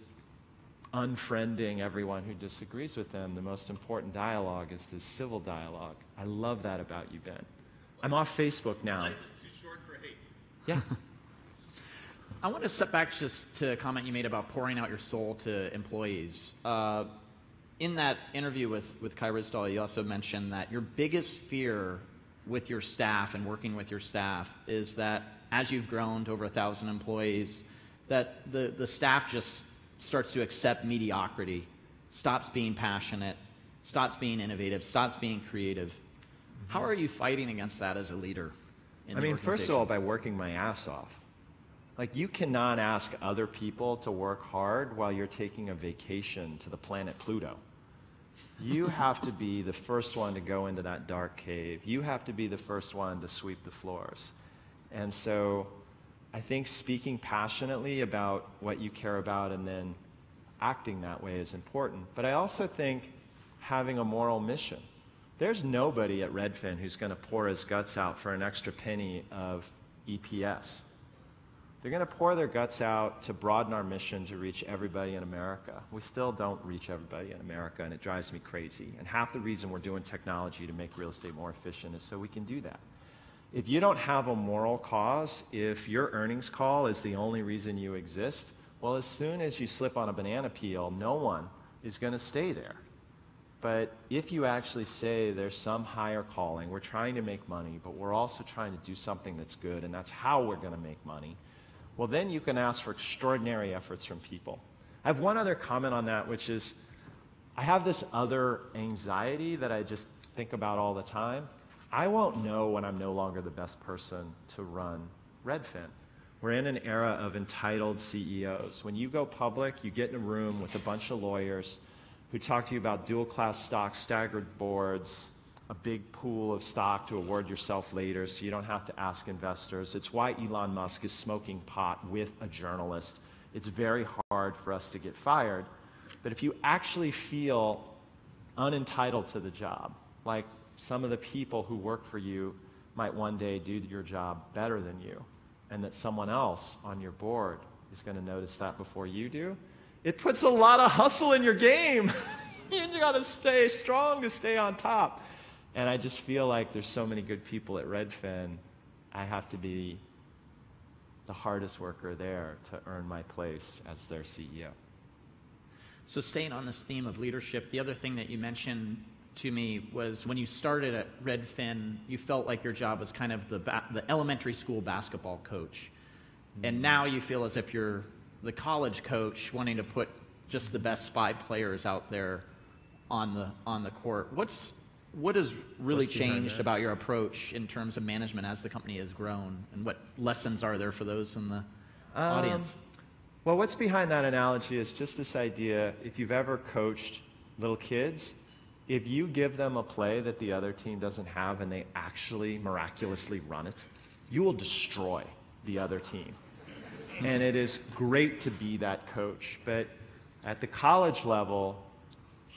G: unfriending everyone who disagrees with them. The most important dialogue is the civil dialogue. I love that about you, Ben. I'm off Facebook now.
H: Life is too short for hate.
G: Yeah.
D: I want to step back just to a comment you made about pouring out your soul to employees. In that interview with Kai Ryssdal, you also mentioned that your biggest fear with your staff and working with your staff is that as you've grown to over 1,000 employees, that the staff just starts to accept mediocrity, stops being passionate, stops being innovative, stops being creative. How are you fighting against that as a leader in the
G: first of
D: organization?
G: all, by working my ass off. Like, you cannot ask other people to work hard while you're taking a vacation to the planet Pluto. You have to be the first one to go into that dark cave. You have to be the first one to sweep the floors. And so I think speaking passionately about what you care about and then acting that way is important. But I also think having a moral mission. There's nobody at Redfin who's going to pour his guts out for an extra penny of EPS. They're going to pour their guts out to broaden our mission to reach everybody in America. We still don't reach everybody in America, and it drives me crazy. And half the reason we're doing technology to make real estate more efficient is so we can do that. If you don't have a moral cause, if your earnings call is the only reason you exist, well, as soon as you slip on a banana peel, no one is going to stay there. But if you actually say there's some higher calling, we're trying to make money, but we're also trying to do something that's good, and that's how we're going to make money, well, then you can ask for extraordinary efforts from people. I have one other comment on that, which is I have this other anxiety that I just think about all the time. I won't know when I'm no longer the best person to run Redfin. We're in an era of entitled CEOs. When you go public, you get in a room with a bunch of lawyers who talk to you about dual-class stocks, staggered boards, a big pool of stock to award yourself later so you don't have to ask investors. It's why Elon Musk is smoking pot with a journalist. It's very hard for us to get fired. But if you actually feel unentitled to the job, like some of the people who work for you might one day do your job better than you, and that someone else on your board is going to notice that before you do, it puts a lot of hustle in your game. You got to stay strong to stay on top. And I just feel like there's so many good people at Redfin, I have to be the hardest worker there to earn my place as their CEO.
D: So staying on this theme of leadership, the other thing that you mentioned to me was when you started at Redfin, you felt like your job was kind of the elementary school basketball coach. And now you feel as if you're the college coach wanting to put just the best 5 players out there on the court. What has really changed about your approach in terms of management as the company has grown, and what lessons are there for those in the audience?
G: Well, what's behind that analogy is just this idea, if you've ever coached little kids, if you give them a play that the other team doesn't have and they actually miraculously run it, you will destroy the other team. And it is great to be that coach. But at the college level,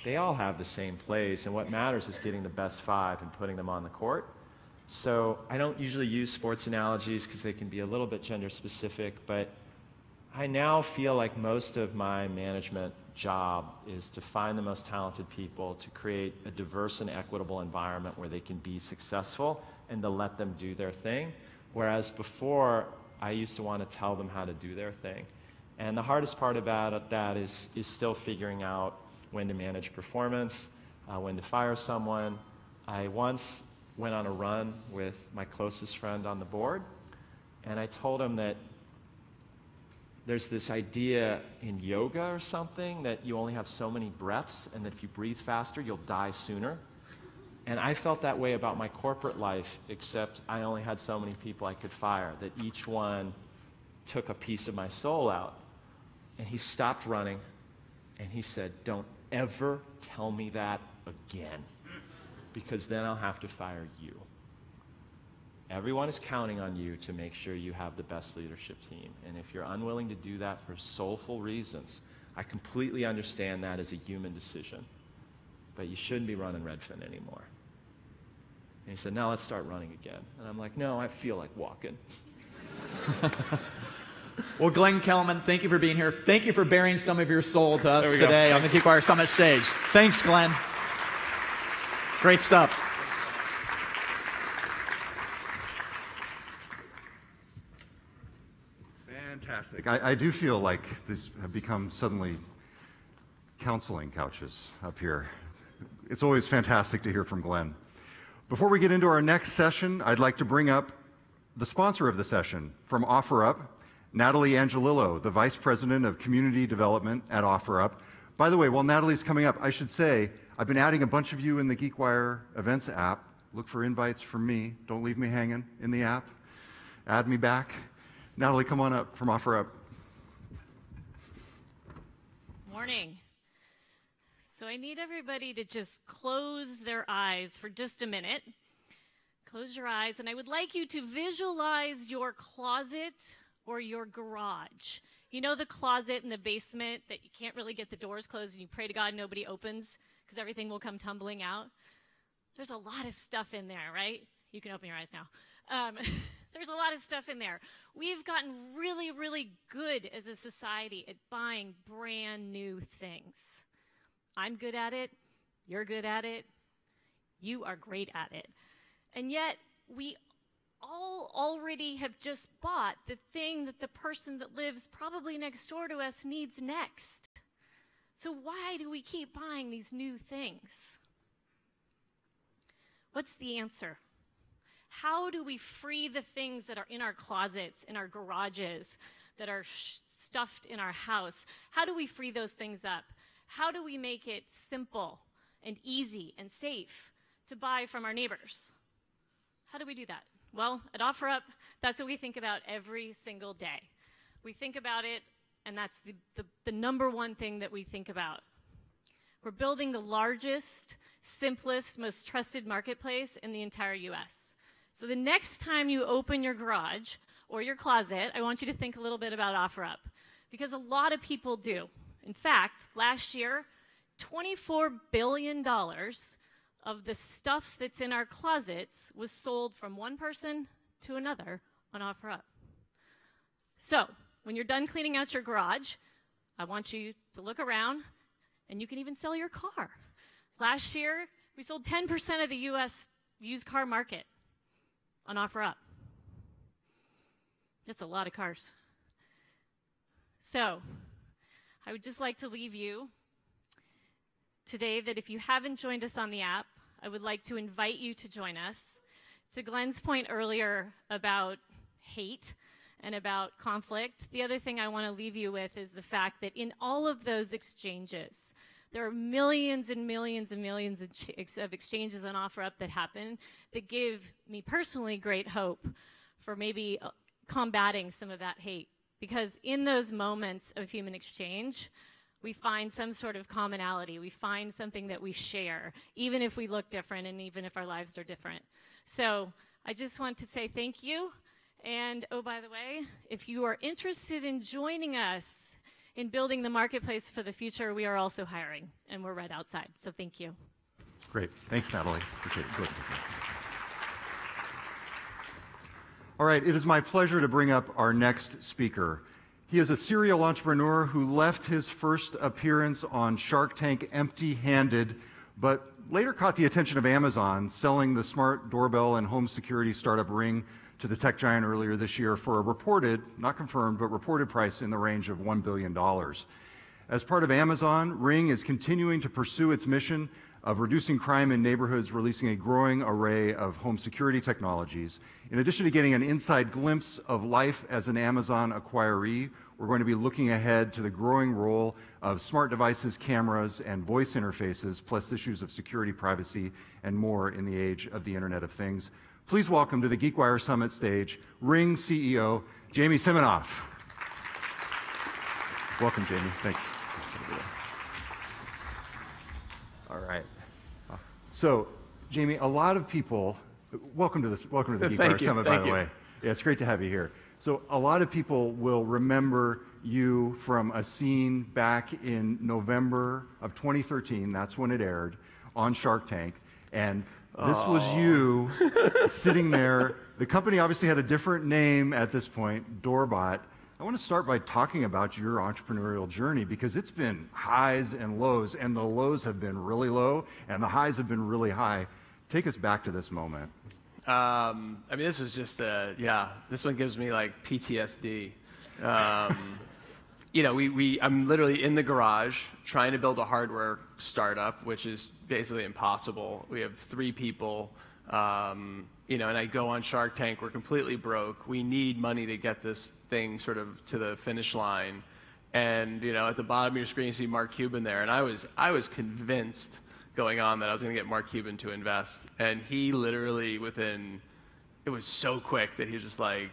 G: they all have the same plays, and what matters is getting the best 5 and putting them on the court. So I don't usually use sports analogies because they can be a little bit gender specific, but I now feel like most of my management job is to find the most talented people, to create a diverse and equitable environment where they can be successful, and to let them do their thing. Whereas before, I used to want to tell them how to do their thing. And the hardest part about that is still figuring out when to manage performance, when to fire someone. I once went on a run with my closest friend on the board, and I told him that there's this idea in yoga or something that you only have so many breaths, and that if you breathe faster, you'll die sooner. And I felt that way about my corporate life, except I only had so many people I could fire, that each one took a piece of my soul out. And he stopped running, and he said, "Don't ever tell me that again, because then I'll have to fire you. Everyone is counting on you to make sure you have the best leadership team. And if you're unwilling to do that for soulful reasons, I completely understand that as a human decision, but you shouldn't be running Redfin anymore." And he said, "Now let's start running again." And I'm like, "No, I feel like walking."
D: Well, Glenn Kelman, thank you for being here. Thank you for bearing some of your soul to us today on the GeekWire Summit stage. Thanks, Glenn. Great stuff.
H: Fantastic. I do feel like these have become suddenly counseling couches up here. It's always fantastic to hear from Glenn. Before we get into our next session, I'd like to bring up the sponsor of the session from OfferUp, Natalie Angelillo, the Vice President of Community Development at OfferUp. By the way, while Natalie's coming up, I should say I've been adding a bunch of you in the GeekWire Events app. Look for invites from me. Don't leave me hanging in the app. Add me back. Natalie, come on up from OfferUp.
I: Morning. So I need everybody to just close their eyes for just a minute. Close your eyes, and I would like you to visualize your closet or your garage. You know the closet in the basement that you can't really get the doors closed and you pray to God nobody opens because everything will come tumbling out? There's a lot of stuff in there, right? You can open your eyes now. There's a lot of stuff in there. We've gotten really, really good as a society at buying brand new things. I'm good at it. You're good at it. You are great at it. And yet, we all already have just bought the thing that the person that lives probably next door to us needs next. So why do we keep buying these new things? What's the answer? How do we free the things that are in our closets, in our garages, that are stuffed in our house? How do we free those things up? How do we make it simple and easy and safe to buy from our neighbors? How do we do that? Well, at OfferUp, that's what we think about every single day. We think about it, and that's the number one thing that we think about. We're building the largest, simplest, most trusted marketplace in the entire US. So the next time you open your garage or your closet, I want you to think a little bit about OfferUp, because a lot of people do. In fact, last year, $24 billion of the stuff that's in our closets was sold from one person to another on OfferUp. So when you're done cleaning out your garage, I want you to look around, and you can even sell your car. Last year, we sold 10% of the US used car market on OfferUp. That's a lot of cars. So I would just like to leave you today that if you haven't joined us on the app, I would like to invite you to join us. To Glenn's point earlier about hate and about conflict, the other thing I want to leave you with is the fact that in all of those exchanges, there are millions and millions and millions of exchanges on OfferUp that happen that give me personally great hope for maybe combating some of that hate. Because in those moments of human exchange, we find some sort of commonality. We find something that we share, even if we look different and even if our lives are different. So I just want to say thank you. And oh, by the way, if you are interested in joining us in building the marketplace for the future, we are also hiring, and we're right outside. So thank you.
H: Great. Thanks, Natalie. Appreciate it. Good. All right, it is my pleasure to bring up our next speaker. He is a serial entrepreneur who left his first appearance on Shark Tank empty-handed, but later caught the attention of Amazon, selling the smart doorbell and home security startup Ring to the tech giant earlier this year for a reported, not confirmed, but reported price in the range of $1 billion. As part of Amazon, Ring is continuing to pursue its mission of reducing crime in neighborhoods, releasing a growing array of home security technologies. In addition to getting an inside glimpse of life as an Amazon acquiree, we're going to be looking ahead to the growing role of smart devices, cameras, and voice interfaces, plus issues of security, privacy, and more in the age of the Internet of Things. Please welcome to the GeekWire Summit stage, Ring CEO, Jamie Siminoff. Welcome, Jamie. Thanks. All right. So, Jamie, a lot of people, welcome to the GeekWire Summit, by the way. Yeah, it's great to have you here. So, a lot of people will remember you from a scene back in November of 2013. That's when it aired on Shark Tank, and this was you sitting there. The company obviously had a different name at this point, Doorbot. I want to start by talking about your entrepreneurial journey, because it's been highs and lows, and the lows have been really low, and the highs have been really high. Take us back to this moment.
J: I mean, this was just this one gives me like PTSD. You know, I'm literally in the garage trying to build a hardware startup, which is basically impossible. We have 3 people. You know, and I go on Shark Tank, we're completely broke. We need money to get this thing sort of to the finish line. And, you know, at the bottom of your screen, you see Mark Cuban there. And I was convinced going on that I was going to get Mark Cuban to invest. And he literally it was so quick that he was just like,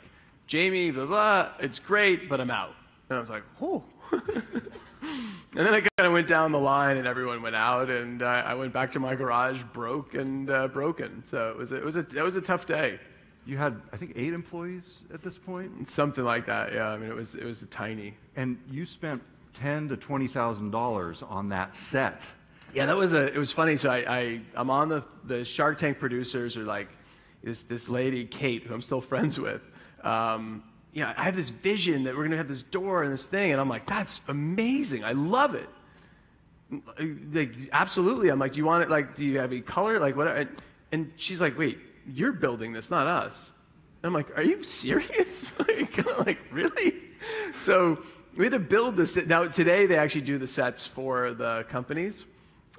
J: Jamie, blah, blah, it's great, but I'm out. And I was like, oh. And then I kind of went down the line, and everyone went out, and I went back to my garage, broken. So it was a tough day.
H: You had, I think, 8 employees at this point?
J: Something like that, yeah. I mean, it was tiny.
H: And you spent $10,000 to $20,000 on that set.
J: Yeah, it was funny. So I'm on the Shark Tank producers are like this lady, Kate, who I'm still friends with. I have this vision that we're going to have this door and this thing. And I'm like, that's amazing. I love it. Like, absolutely. I'm like, do you want it? Like, do you have any color? Like, what? And she's like, wait, you're building this, not us. And I'm like, are you serious? like, really? So we had to build this. Now, today they actually do the sets for the companies.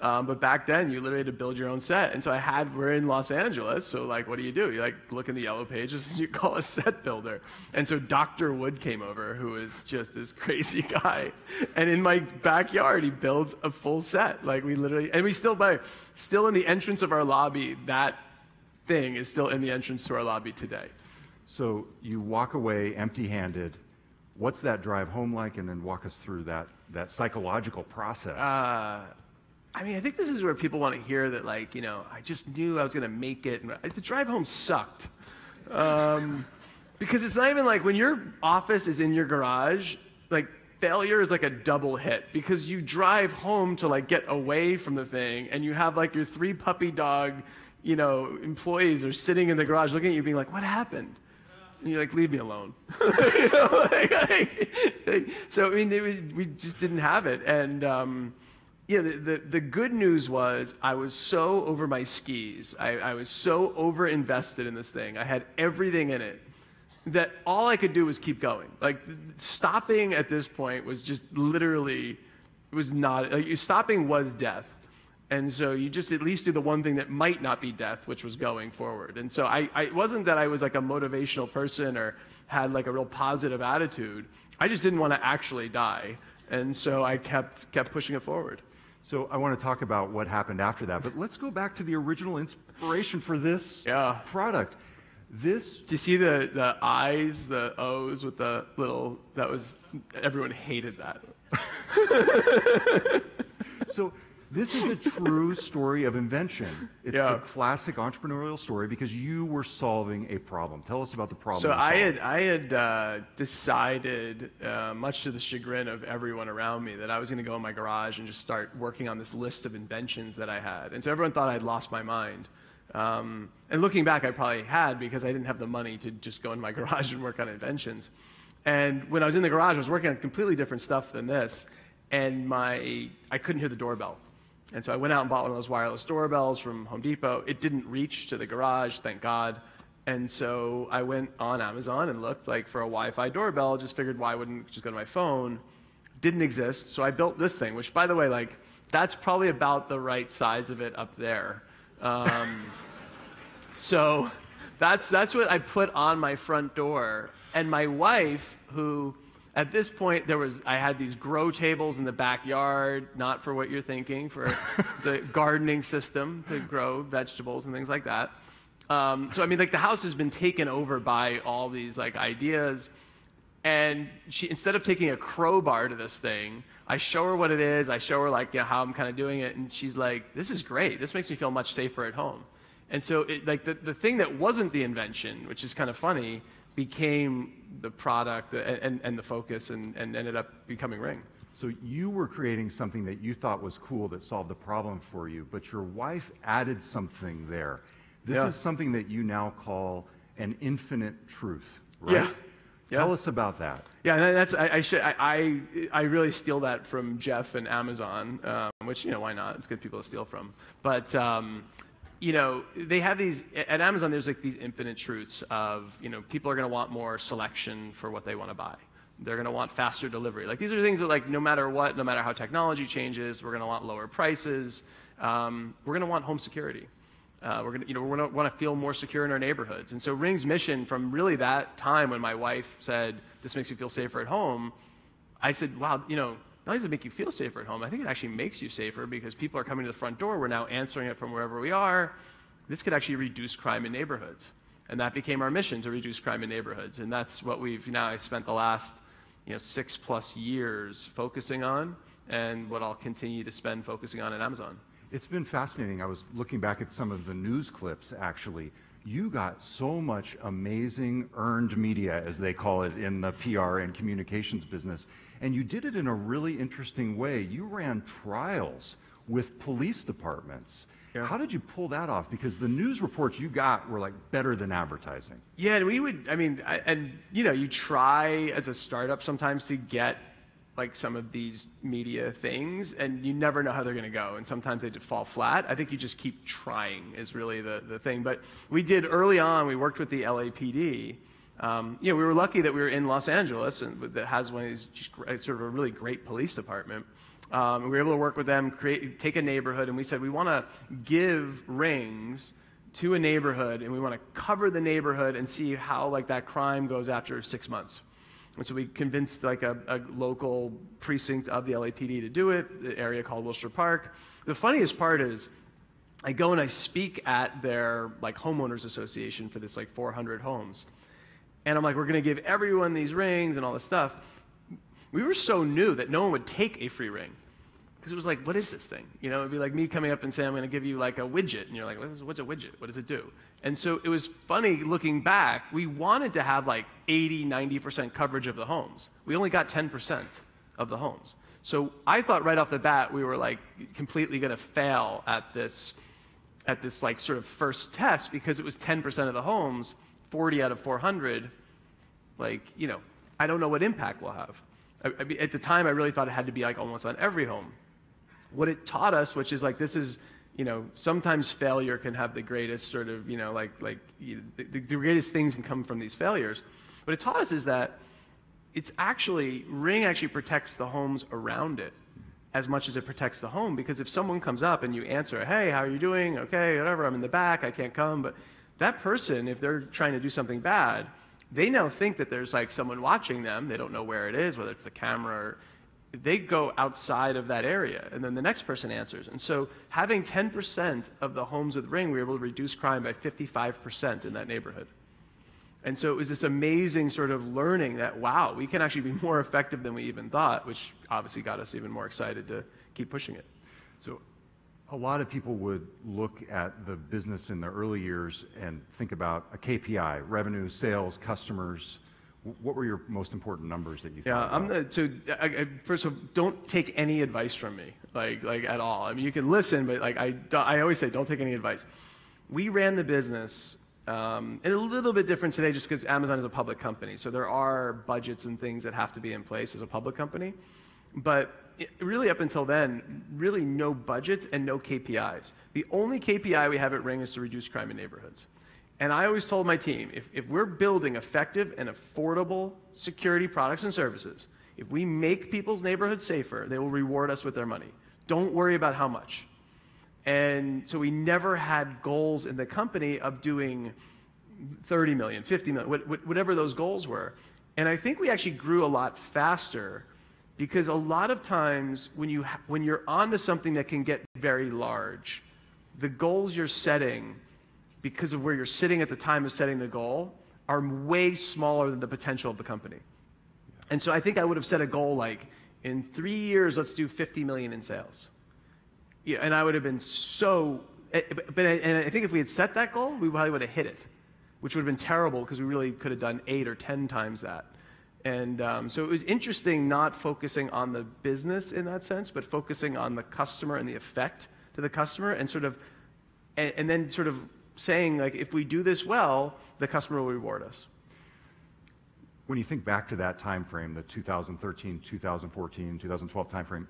J: But back then, you literally had to build your own set. And so we're in Los Angeles, so like, what do? You like look in the yellow pages and you call a set builder. And so Dr. Wood came over, who is just this crazy guy. And in my backyard, he builds a full set. Like we still in the entrance of our lobby, that thing is still in the entrance to our lobby today.
H: So you walk away empty-handed. What's that drive home like? And then walk us through that psychological process.
J: I mean, I think this is where people want to hear that, like, I just knew I was going to make it. And the drive home sucked. Because it's not even like when your office is in your garage, like, failure is like a double hit. Because you drive home to, like, get away from the thing, and you have, like, your 3 puppy dog, employees are sitting in the garage looking at you being like, what happened? And you're like, leave me alone. So, I mean, we just didn't have it. And, the good news was I was so over my skis. I was so over invested in this thing. I had everything in it that all I could do was keep going. Like, stopping at this point was just literally, it was not, like, stopping was death. And so you just at least do the one thing that might not be death, which was going forward. And so it wasn't that I was like a motivational person or had like a real positive attitude. I just didn't want to actually die. And so I kept pushing it forward.
H: So I want to talk about what happened after that, but let's go back to the original inspiration for this product. Do you
J: see the I's, the O's with the little, everyone hated that.
H: So this is a true story of invention. It's the classic entrepreneurial story because you were solving a problem. Tell us about the problem.
J: So I had decided, much to the chagrin of everyone around me, that I was going to go in my garage and just start working on this list of inventions that I had. And so everyone thought I'd lost my mind. And looking back, I probably had, because I didn't have the money to just go in my garage and work on inventions. And when I was in the garage, I was working on completely different stuff than this. And I couldn't hear the doorbell. And so I went out and bought one of those wireless doorbells from Home Depot. It didn't reach to the garage, thank God. And so I went on Amazon and looked like for a Wi-Fi doorbell, just figured why wouldn't just go to my phone. Didn't exist. So I built this thing, which, by the way, like, that's probably about the right size of it up there. So that's what I put on my front door. And my wife, who at this point I had these grow tables in the backyard, not for what you're thinking, it's a gardening system to grow vegetables and things like that. So I mean, like, the house has been taken over by all these like ideas. And she, instead of taking a crowbar to this thing, I show her what it is. I show her like, how I'm kind of doing it, and she's like, "This is great. This makes me feel much safer at home." And so, like the thing that wasn't the invention, which is kind of funny, became the product and the focus, and ended up becoming Ring.
H: So you were creating something that you thought was cool that solved a problem for you, but your wife added something there. This is something that you now call an infinite truth, right?
J: Yeah.
H: Tell us about that. Yeah,
J: and I really steal that from Jeff and Amazon, which, why not? It's good people to steal from. But they have these at Amazon. There's like these infinite truths of, people are going to want more selection for what they want to buy. They're going to want faster delivery. Like, these are things that, like, no matter what, no matter how technology changes, we're going to want lower prices. We're going to want home security. We're going to want to feel more secure in our neighborhoods. And so Ring's mission, from really that time when my wife said, "This makes me feel safer at home," I said, wow, not only does it make you feel safer at home, I think it actually makes you safer, because people are coming to the front door. We're now answering it from wherever we are. This could actually reduce crime in neighborhoods. And that became our mission, to reduce crime in neighborhoods. And that's what we've now spent the last 6+ years focusing on, and what I'll continue to spend focusing on at Amazon.
H: It's been fascinating. I was looking back at some of the news clips, actually. You got so much amazing earned media, as they call it in the PR and communications business, and you did it in a really interesting way. You ran trials with police departments. Yeah. How did you pull that off? Because the news reports you got were like better than advertising.
J: Yeah, and we would, you try as a startup sometimes to get like some of these media things, and you never know how they're going to go, and sometimes they fall flat. I think you just keep trying is really the thing. But we did early on, we worked with the LAPD. We were lucky that we were in Los Angeles, and that has one of these sort of a really great police department. We were able to work with them, take a neighborhood, and we said we want to give rings to a neighborhood, and we want to cover the neighborhood and see how like that crime goes after 6 months. And so we convinced like a local precinct of the LAPD to do it, the area called Wilshire Park. The funniest part is I go and I speak at their like homeowners association for this like 400 homes. And I'm like, we're going to give everyone these rings and all this stuff. We were so new that no one would take a free ring. Because it was like, what is this thing? You know, it'd be like me coming up and saying, I'm going to give you like a widget. And you're like, what's a widget? What does it do? And so it was funny looking back. We wanted to have like 80, 90% coverage of the homes. We only got 10% of the homes. So I thought right off the bat we were like completely going to fail at this like sort of first test, because it was 10% of the homes, 40 out of 400. Like, I don't know what impact we'll have. I mean, at the time, I really thought it had to be like almost on every home. What it taught us, which is like, this is, sometimes failure can have the greatest sort of, the greatest things can come from these failures. What it taught us is that Ring actually protects the homes around it as much as it protects the home. Because if someone comes up and you answer, hey, how are you doing? Okay, whatever, I'm in the back, I can't come. But that person, if they're trying to do something bad, they now think that there's like someone watching them. They don't know where it is, whether it's the camera or they go outside of that area, and then the next person answers. And so having 10% of the homes with Ring, we were able to reduce crime by 55% in that neighborhood. And so it was this amazing sort of learning that, wow, we can actually be more effective than we even thought, which obviously got us even more excited to keep pushing it.
H: So a lot of people would look at the business in the early years and think about a KPI, revenue, sales, customers. What were your most important numbers that you thought about?
J: First of all, don't take any advice from me, like at all. I mean, you can listen, but like I always say, don't take any advice. We ran the business, and a little bit different today just because Amazon is a public company. So there are budgets and things that have to be in place as a public company. But really up until then, really no budgets and no KPIs. The only KPI we have at Ring is to reduce crime in neighborhoods. And I always told my team, if we're building effective and affordable security products and services, if we make people's neighborhoods safer, they will reward us with their money. Don't worry about how much. And so we never had goals in the company of doing 30 million, 50 million, whatever those goals were. And I think we actually grew a lot faster, because a lot of times when you're onto something that can get very large, the goals you're setting, because of where you're sitting at the time of setting the goal, are way smaller than the potential of the company. Yeah. And so I think I would have set a goal like, in 3 years, let's do 50 million in sales. Yeah, and I would have been so, and I think if we had set that goal, we probably would have hit it, which would have been terrible because we really could have done 8 or 10 times that. And so it was interesting not focusing on the business in that sense, but focusing on the customer and the effect to the customer, and sort of, and then sort of saying, like, if we do this well, the customer will reward us.
H: When you think back to that time frame, the 2013, 2014, 2012 time frame,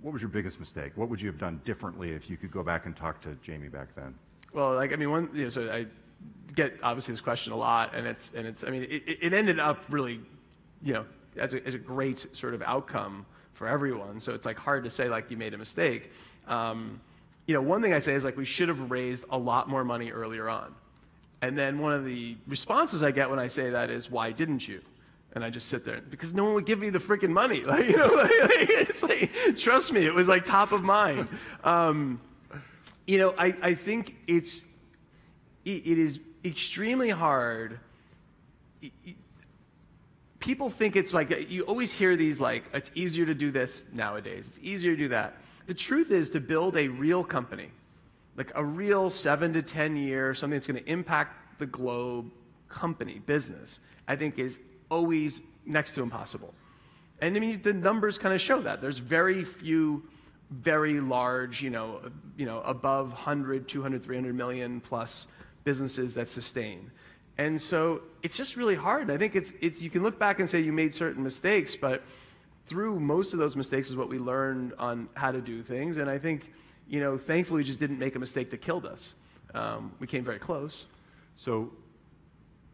H: what was your biggest mistake? What would you have done differently if you could go back and talk to Jamie back then?
J: Well, like, I mean, so I get obviously this question a lot, and it's I mean, it ended up really, as a great sort of outcome for everyone. So it's like hard to say like you made a mistake. One thing I say is like we should have raised a lot more money earlier on. And then one of the responses I get when I say that is, why didn't you? And I just sit there, because no one would give me the freaking money. Like, it's like, trust me, it was like top of mind. I think it extremely hard. People think it's like, you always hear these like, it's easier to do this nowadays. It's easier to do that. The truth is, to build a real company, like a real 7 to 10 year, something that's going to impact the globe company, business, I think is always next to impossible. And I mean, the numbers kind of show that. There's very few very large, above 100, 200, 300 million plus businesses that sustain. And so it's just really hard. I think it's you can look back and say you made certain mistakes, but through most of those mistakes is what we learned on how to do things. And I think, thankfully, we just didn't make a mistake that killed us. We came very close.
H: So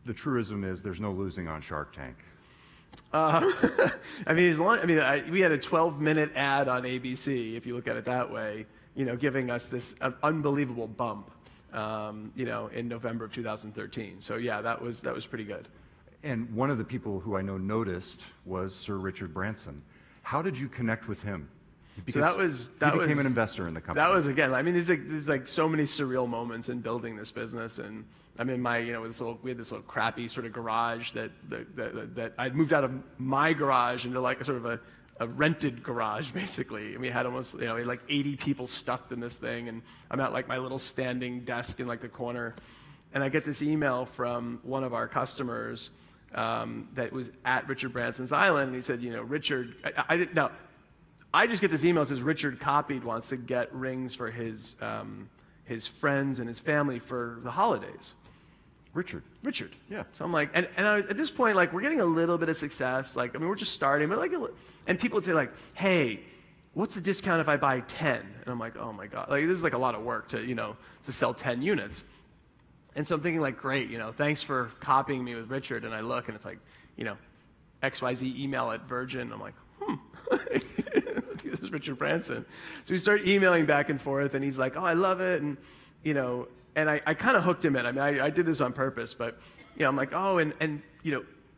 H: the truism is there's no losing on Shark Tank.
J: We had a 12-minute ad on ABC, if you look at it that way, giving us this unbelievable bump, in November of 2013. So yeah, that was pretty good.
H: And one of the people who I know noticed was Sir Richard Branson. How did you connect with him? Because he became an investor in the company.
J: That was, again, there's like so many surreal moments in building this business. And I mean, we had this little crappy sort of garage that I'd moved out of my garage into like a sort of a rented garage, basically. And we had almost, we had like 80 people stuffed in this thing. And I'm at like my little standing desk in like the corner. And I get this email from one of our customers that was at Richard Branson's island. And he said, Richard, I just get this email that says Richard copied wants to get rings for his friends and his family for the holidays.
H: Richard.
J: Yeah. So I'm like, and at this point, like, we're getting a little bit of success. Like, I mean, we're just starting, but like, and people would say like, hey, what's the discount if I buy 10? And I'm like, oh my God, like, this is like a lot of work to sell 10 units. And so I'm thinking like, great, thanks for copying me with Richard. And I look and it's like, XYZ email at Virgin. I'm like, this is Richard Branson. So we start emailing back and forth, and he's like, oh, I love it. And, and I kind of hooked him in. I mean, I did this on purpose, but, I'm like, oh, and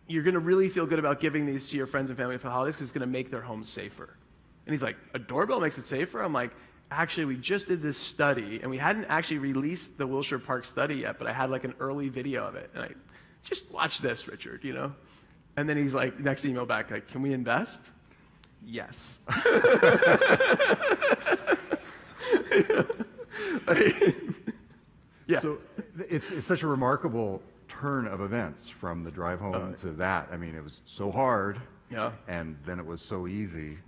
J: you're going to really feel good about giving these to your friends and family for the holidays because it's going to make their homes safer. And he's like, a doorbell makes it safer? I'm like, actually, we just did this study, and we hadn't actually released the Wilshire Park study yet, but I had like an early video of it. And I just watch this, Richard, And then he's like, next email back, like, can we invest? Yes. Yeah.
H: So it's such a remarkable turn of events from the drive home to that. I mean, it was so hard.
J: Yeah.
H: And then it was so easy.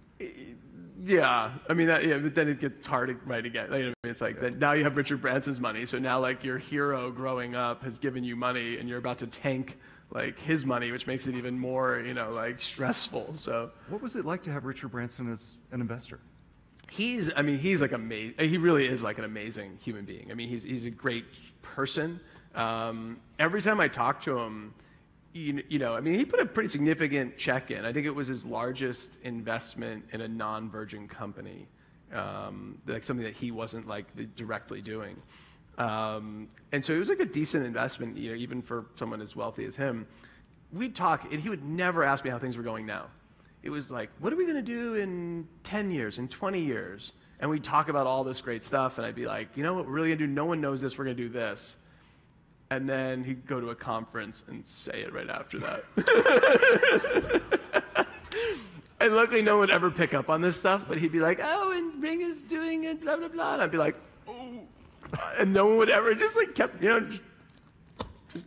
J: Yeah. I mean, but then it gets hard to write again. It's like that now you have Richard Branson's money. So now like your hero growing up has given you money and you're about to tank like his money, which makes it even more, like stressful. So
H: what was it like to have Richard Branson as an investor?
J: He's like amazing. He really is like an amazing human being. I mean, he's a great person. Every time I talk to him, he put a pretty significant check in. I think it was his largest investment in a non-Virgin company, like something that he wasn't like directly doing. And so it was like a decent investment, even for someone as wealthy as him. We'd talk, and he would never ask me how things were going now. It was like, what are we going to do in 10 years, in 20 years? And we'd talk about all this great stuff, and I'd be like, what we're really going to do? No one knows this. We're going to do this. And then he'd go to a conference and say it right after that. And luckily, no one would ever pick up on this stuff, but he'd be like, oh, and Ring is doing it, blah, blah, blah. And I'd be like, oh. And no one would ever, just like kept, just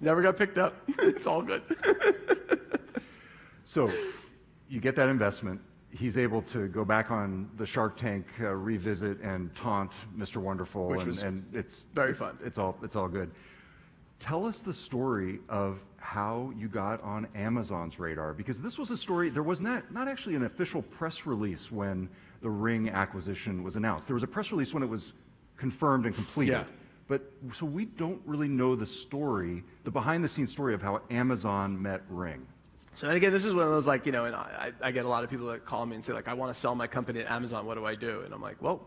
J: never got picked up. It's all good.
H: So you get that investment. He's able to go back on the Shark Tank revisit and taunt Mr. Wonderful, and it's
J: very fun.
H: It's all good. Tell us the story of how you got on Amazon's radar, because this was a story. There was not actually an official press release when the Ring acquisition was announced. There was a press release when it was confirmed and completed.
J: Yeah.
H: But so we don't really know the story, the behind-the-scenes story of how Amazon met Ring.
J: So, and again, this is one of those, like, and I get a lot of people that call me and say, like, I want to sell my company at Amazon. What do I do? And I'm like, well,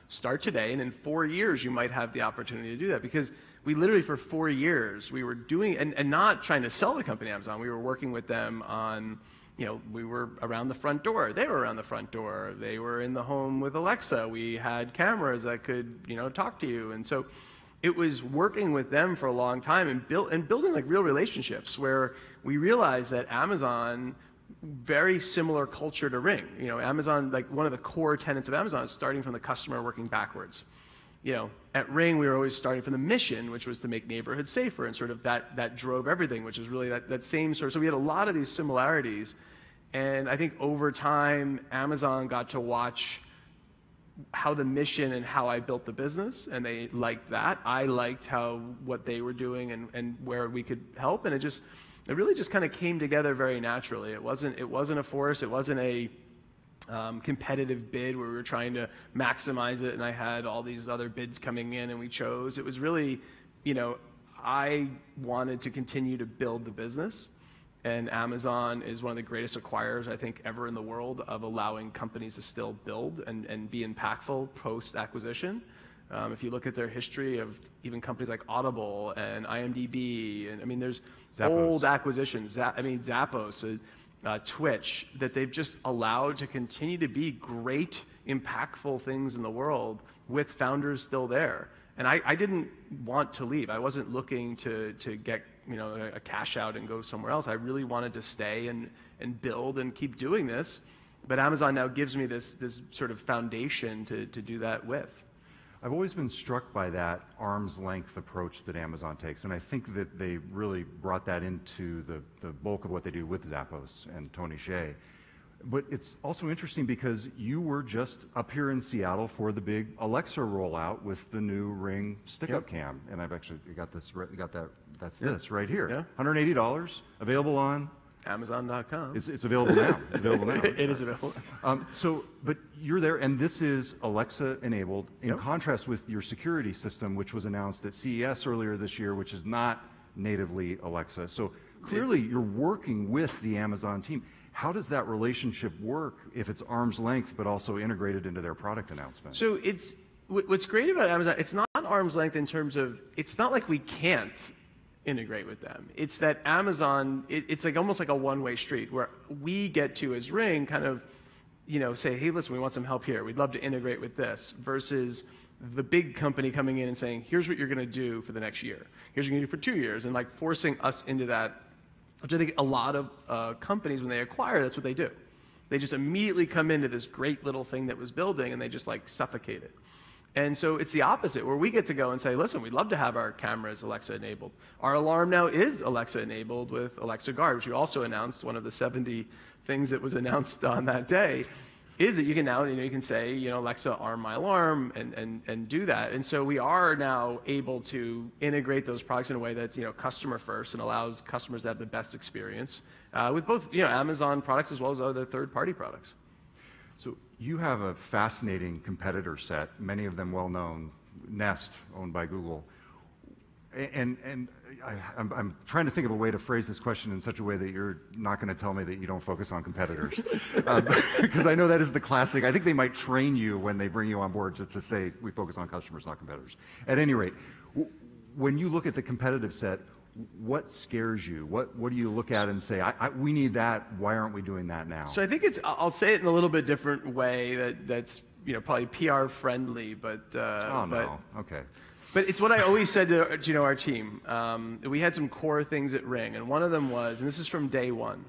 J: start today, and in 4 years, you might have the opportunity to do that. Because we literally, for 4 years, we were doing, and not trying to sell the company Amazon. We were working with them on, we were around the front door. They were around the front door. They were in the home with Alexa. We had cameras that could, talk to you. And so It was working with them for a long time and building like real relationships where we realized that Amazon, very similar culture to Ring. You know, Amazon, like one of the core tenets of Amazon is starting from the customer, working backwards. You know, at Ring, we were always starting from the mission, which was to make neighborhoods safer, and sort of that drove everything, which is really that same sort of, so we had a lot of these similarities. And I think over time, Amazon got to watch how the mission and how I built the business, and they liked that. I liked what they were doing and where we could help, and it really just kind of came together very naturally. It wasn't a force. It wasn't a competitive bid where we were trying to maximize it and I had all these other bids coming in and we chose. It was really, you know, I wanted to continue to build the business, and Amazon is one of the greatest acquirers I think ever in the world of allowing companies to still build and be impactful post-acquisition. If you look at their history of even companies like Audible and IMDb, and I mean, there's
H: Zappos.
J: Old acquisitions, Zappos, Twitch, that they've just allowed to continue to be great, impactful things in the world with founders still there. And I didn't want to leave. I wasn't looking to get, you know, a cash out and go somewhere else. I really wanted to stay and build and keep doing this. But Amazon now gives me this sort of foundation to do that with.
H: I've always been struck by that arm's length approach that Amazon takes, and I think that they really brought that into the bulk of what they do with Zappos and Tony Hsieh. But it's also interesting because you were just up here in Seattle for the big Alexa rollout with the new Ring stick-up cam, and I've actually got this. That's this right here.
J: Yeah.
H: $180, available on
J: Amazon.com.
H: It's available now. It's available now.
J: It is available.
H: But you're there, and this is Alexa enabled, in contrast with your security system, which was announced at CES earlier this year, which is not natively Alexa. So clearly, you're working with the Amazon team. How does that relationship work if it's arm's length, but also integrated into their product announcement?
J: So what's great about Amazon, it's not arm's length in terms of, it's not like we can't integrate with them. It's that Amazon, it's like almost like a one-way street where we get to, as Ring, kind of, you know, say, hey, listen, we want some help here. We'd love to integrate with this, versus the big company coming in and saying, here's what you're going to do for the next year. Here's what you're going to do for 2 years, and like forcing us into that, which I think a lot of companies, when they acquire, that's what they do. They just immediately come into this great little thing that was building, and they just like suffocate it. And so it's the opposite, where we get to go and say, listen, we'd love to have our cameras Alexa enabled. Our alarm now is Alexa enabled with Alexa Guard, which we also announced. One of the 70 things that was announced on that day is that you can now, you can say, Alexa, arm my alarm, and do that. And so we are now able to integrate those products in a way that's, customer first and allows customers to have the best experience with both, Amazon products as well as other third-party products.
H: So you have a fascinating competitor set, many of them well known, Nest, owned by Google. And I'm trying to think of a way to phrase this question in such a way that you're not going to tell me that you don't focus on competitors. Because I know that is the classic. I think they might train you when they bring you on board to say we focus on customers, not competitors. At any rate, when you look at the competitive set, what scares you? What do you look at and say, we need that, why aren't we doing that now?
J: So I think I'll say it in a little bit different way that's probably PR friendly, but
H: okay.
J: But it's what I always said to our team. We had some core things at Ring, and one of them was, and this is from day one,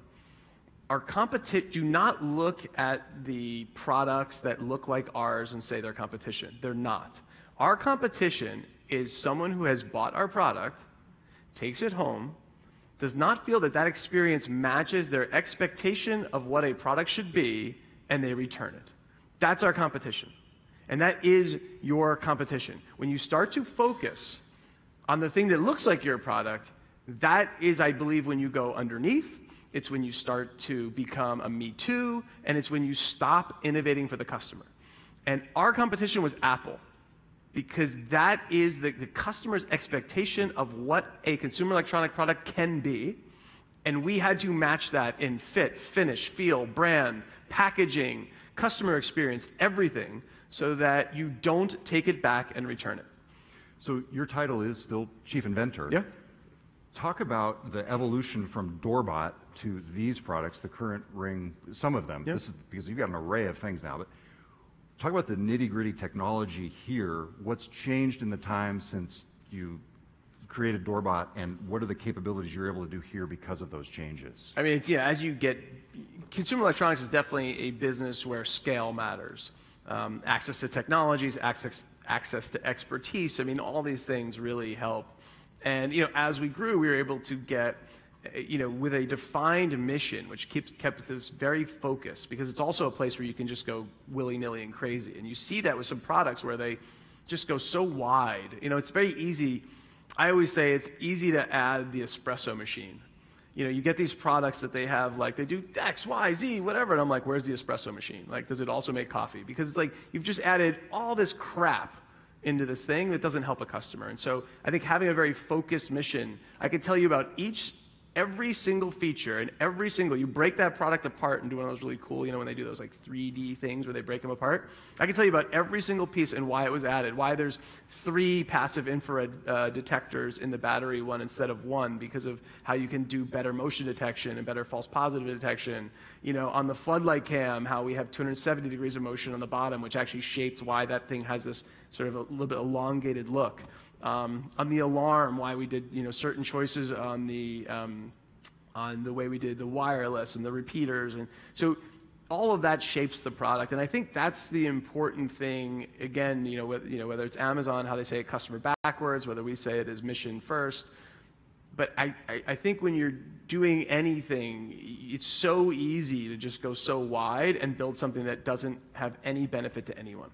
J: our competition, do not look at the products that look like ours and say they're competition. They're not. Our competition is someone who has bought our product, takes it home, does not feel that experience matches their expectation of what a product should be, and they return it. That's our competition. And that is your competition. When you start to focus on the thing that looks like your product, that is, I believe, when you go underneath. It's when you start to become a me too, and it's when you stop innovating for the customer. And our competition was Apple, because that is the customer's expectation of what a consumer electronic product can be, and we had to match that in fit, finish, feel, brand, packaging, customer experience, everything, so that you don't take it back and return it.
H: So your title is still Chief Inventor.
J: Yeah.
H: Talk about the evolution from Doorbot to these products, the current Ring, some of them.
J: Yeah.
H: This is because you've got an array of things now, but talk about the nitty-gritty technology here. What's changed in the time since you created Doorbot, and what are the capabilities you're able to do here because of those changes?
J: I mean, it's, yeah, as you get, consumer electronics is definitely a business where scale matters. Access to technologies, access to expertise. I mean, all these things really help. And as we grew, we were able to get, with a defined mission, which kept us very focused, because it's also a place where you can just go willy-nilly and crazy. And you see that with some products where they just go so wide. It's very easy. I always say it's easy to add the espresso machine. You get these products that they have, like, they do X, Y, Z, whatever, and I'm like, where's the espresso machine? Like, does it also make coffee? Because it's like, you've just added all this crap into this thing that doesn't help a customer. And so I think having a very focused mission, I could tell you about every single feature and you break that product apart and do one of those really cool, when they do those like 3D things where they break them apart. I can tell you about every single piece and why it was added, why there's 3 passive infrared detectors in the battery one instead of 1, because of how you can do better motion detection and better false positive detection. On the floodlight cam, how we have 270 degrees of motion on the bottom, which actually shaped why that thing has this sort of a little bit elongated look. On the alarm, why we did certain choices on the way we did the wireless and the repeaters, and so all of that shapes the product. And I think that's the important thing. Again, whether it's Amazon, how they say it customer backwards, whether we say it as mission first. But I think when you're doing anything, it's so easy to just go so wide and build something that doesn't have any benefit to anyone.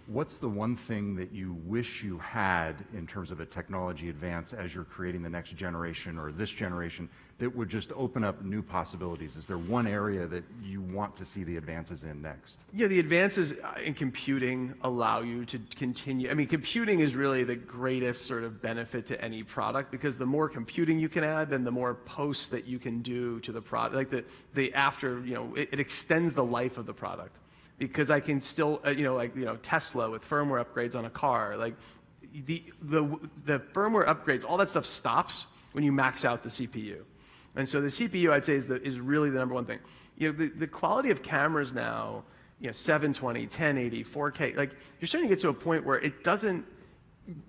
H: What's the one thing that you wish you had in terms of a technology advance as you're creating the next generation or this generation that would just open up new possibilities? Is there one area that you want to see the advances in next?
J: Yeah, the advances in computing allow you to continue. I mean, computing is really the greatest sort of benefit to any product, because the more computing you can add, then the more posts that you can do to the product. Like it extends the life of the product. Because I can still, Tesla with firmware upgrades on a car, like the firmware upgrades, all that stuff stops when you max out the CPU. And so the CPU, I'd say, is really the number one thing. The quality of cameras now, 720, 1080, 4K, like you're starting to get to a point where it doesn't,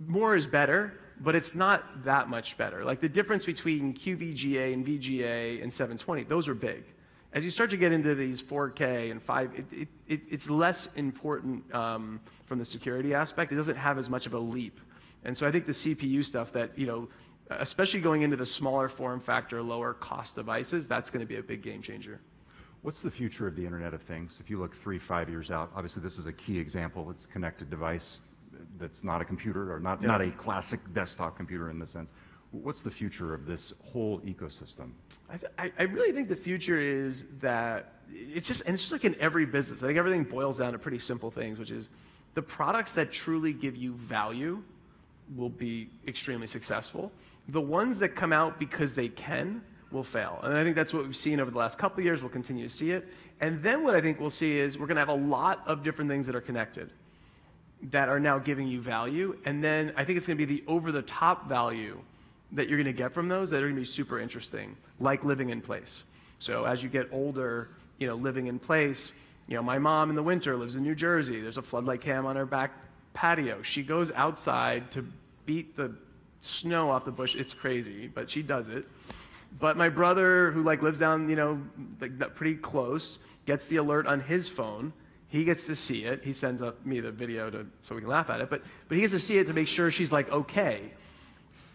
J: more is better, but it's not that much better. Like the difference between QVGA and VGA and 720, those are big. As you start to get into these 4K and 5, it's less important from the security aspect. It doesn't have as much of a leap. And so I think the CPU stuff that, especially going into the smaller form factor, lower cost devices, that's going to be a big game changer.
H: What's the future of the Internet of Things? If you look 3-5 years out, obviously this is a key example. It's a connected device that's not a computer, or not a classic desktop computer in the sense. What's the future of this whole ecosystem?
J: I really think the future is that it's just like in every business. I think everything boils down to pretty simple things, which is the products that truly give you value will be extremely successful. The ones that come out because they can will fail. And I think that's what we've seen over the last couple of years. We'll continue to see it. And then what I think we'll see is we're going to have a lot of different things that are connected that are now giving you value. And then I think it's going to be the over-the-top value that you're going to get from those that are going to be super interesting, like living in place. So as you get older, living in place, my mom in the winter lives in New Jersey. There's a floodlight cam on her back patio. She goes outside to beat the snow off the bush. It's crazy, but she does it. But my brother, who lives down, pretty close, gets the alert on his phone. He gets to see it. He sends me the video so we can laugh at it. But he gets to see it to make sure she's okay.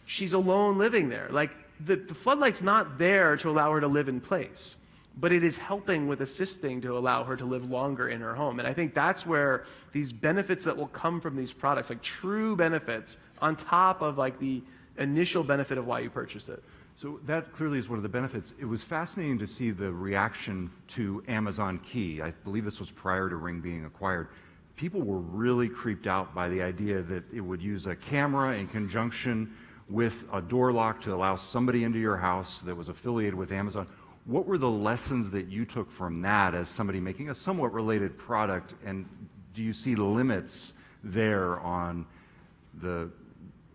J: She's alone living there. Like the floodlight's not there to allow her to live in place, but it is helping with assisting to allow her to live longer in her home. And I think that's where these benefits that will come from these products, like true benefits on top of the initial benefit of why you purchased it.
H: So that clearly is one of the benefits. It was fascinating to see the reaction to Amazon Key. I believe this was prior to Ring being acquired. People were really creeped out by the idea that it would use a camera in conjunction with a door lock to allow somebody into your house that was affiliated with Amazon. What were the lessons that you took from that as somebody making a somewhat related product, and do you see limits there on the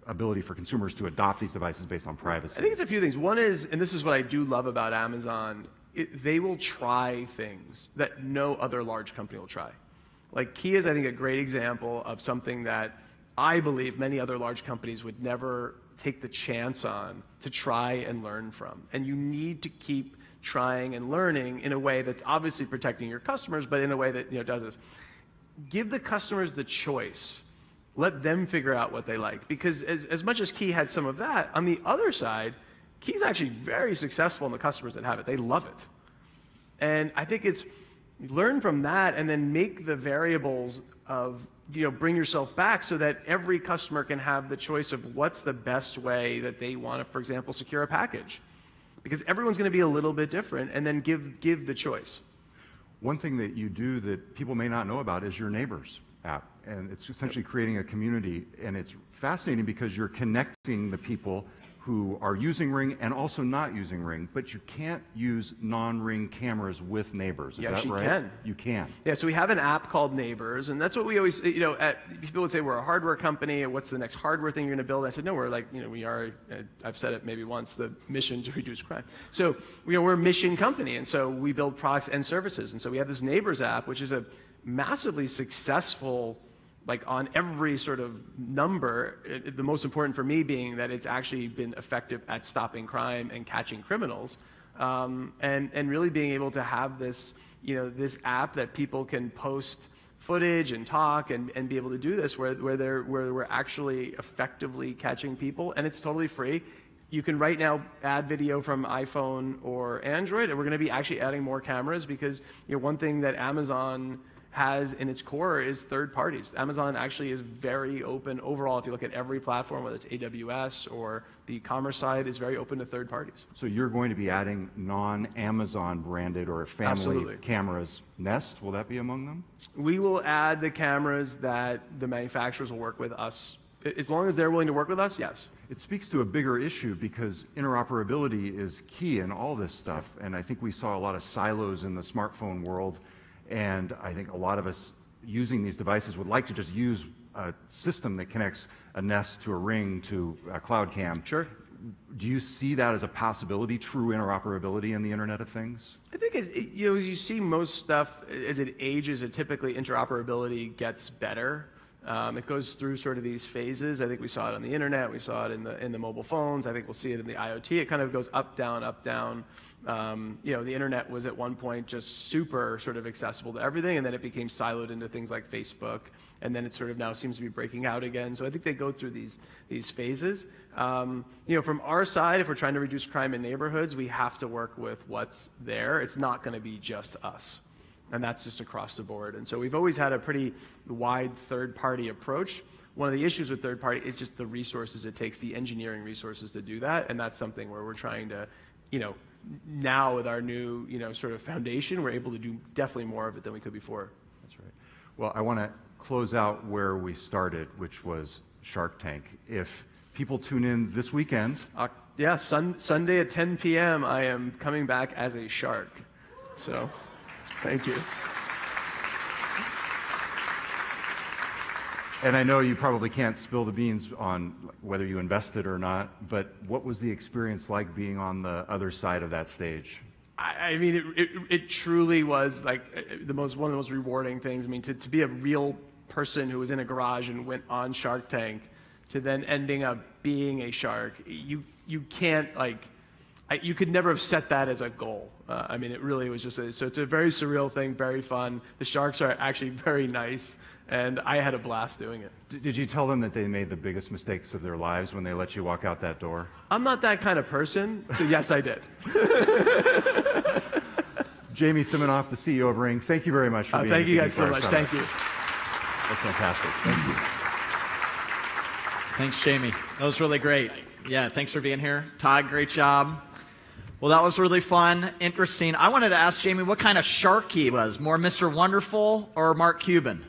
H: ability for consumers to adopt these devices based on privacy?
J: I think it's a few things. One is, and this is what I do love about Amazon, they will try things that no other large company will try. Like Key is, I think, a great example of something that I believe many other large companies would never take the chance on to try and learn from. And you need to keep trying and learning in a way that's obviously protecting your customers, but in a way that does this. Give the customers the choice. Let them figure out what they like. Because as much as Key had some of that, on the other side, Key's actually very successful in the customers that have it. They love it. And I think it's learn from that and then make the variables of, bring yourself back so that every customer can have the choice of what's the best way that they want to, for example, secure a package. Because everyone's going to be a little bit different, and then give the choice.
H: One thing that you do that people may not know about is your Neighbors app. And it's essentially creating a community. And it's fascinating because you're connecting the people who are using Ring and also not using Ring, but you can't use non-Ring cameras with Neighbors. Is that right?
J: You can.
H: You can.
J: Yeah, so we have an app called Neighbors, and that's what we always, people would say we're a hardware company, and what's the next hardware thing you're going to build? I said, no, we're like, we are, I've said it maybe once, the mission to reduce crime. So, we're a mission company, and so we build products and services, and so we have this Neighbors app, which is a massively successful, like on every sort of number, the most important for me being that it's actually been effective at stopping crime and catching criminals, and really being able to have this, this app that people can post footage and talk and be able to do this where we're actually effectively catching people, and it's totally free. You can right now add video from iPhone or Android, and we're going to be actually adding more cameras because one thing that Amazon has in its core is third parties. Amazon actually is very open overall. If you look at every platform, whether it's AWS or the e-commerce side, is very open to third parties.
H: So you're going to be adding non-Amazon branded or family
J: Absolutely.
H: Cameras. Nest, will that be among them?
J: We will add the cameras that the manufacturers will work with us. As long as they're willing to work with us, yes.
H: It speaks to a bigger issue because interoperability is key in all this stuff. And I think we saw a lot of silos in the smartphone world. And I think a lot of us using these devices would like to just use a system that connects a Nest to a Ring to a Cloud Cam.
J: Sure.
H: Do you see that as a possibility, true interoperability in the Internet of Things?
J: I think as you see most stuff, as it ages, typically interoperability gets better. It goes through sort of these phases. I think we saw it on the internet. We saw it in the mobile phones. I think we'll see it in the IoT. It kind of goes up, down, up, down. The internet was at one point just super sort of accessible to everything, and then it became siloed into things like Facebook, and then it sort of now seems to be breaking out again. So I think they go through these phases. From our side, if we're trying to reduce crime in neighborhoods, we have to work with what's there. It's not going to be just us. And that's just across the board. And so we've always had a pretty wide third-party approach. One of the issues with third-party is just the resources it takes, the engineering resources to do that. And that's something where we're trying to, now with our new, sort of foundation, we're able to do definitely more of it than we could before.
H: That's right. Well, I want to close out where we started, which was Shark Tank. If people tune in this weekend.
J: Sunday at 10 p.m., I am coming back as a shark. So... Thank you.
H: And I know you probably can't spill the beans on whether you invested or not, but what was the experience like being on the other side of that stage?
J: I mean, it truly was like one of the most rewarding things. I mean, to be a real person who was in a garage and went on Shark Tank to then ending up being a shark, you can't you could never have set that as a goal. I mean, it really was just so it's a very surreal thing, very fun. The sharks are actually very nice, and I had a blast doing it.
H: Did you tell them that they made the biggest mistakes of their lives when they let you walk out that door?
J: I'm not that kind of person, so yes, I did.
H: Jamie Siminoff, the CEO of Ring, thank you very much for being here.
J: Thank you guys so much. Thank you.
H: That's fantastic. Thank you.
D: Thanks, Jamie. That was really great. Yeah, thanks for being here. Todd, great job. Well, that was really fun, interesting. I wanted to ask Jamie what kind of shark he was, more Mr. Wonderful or Mark Cuban?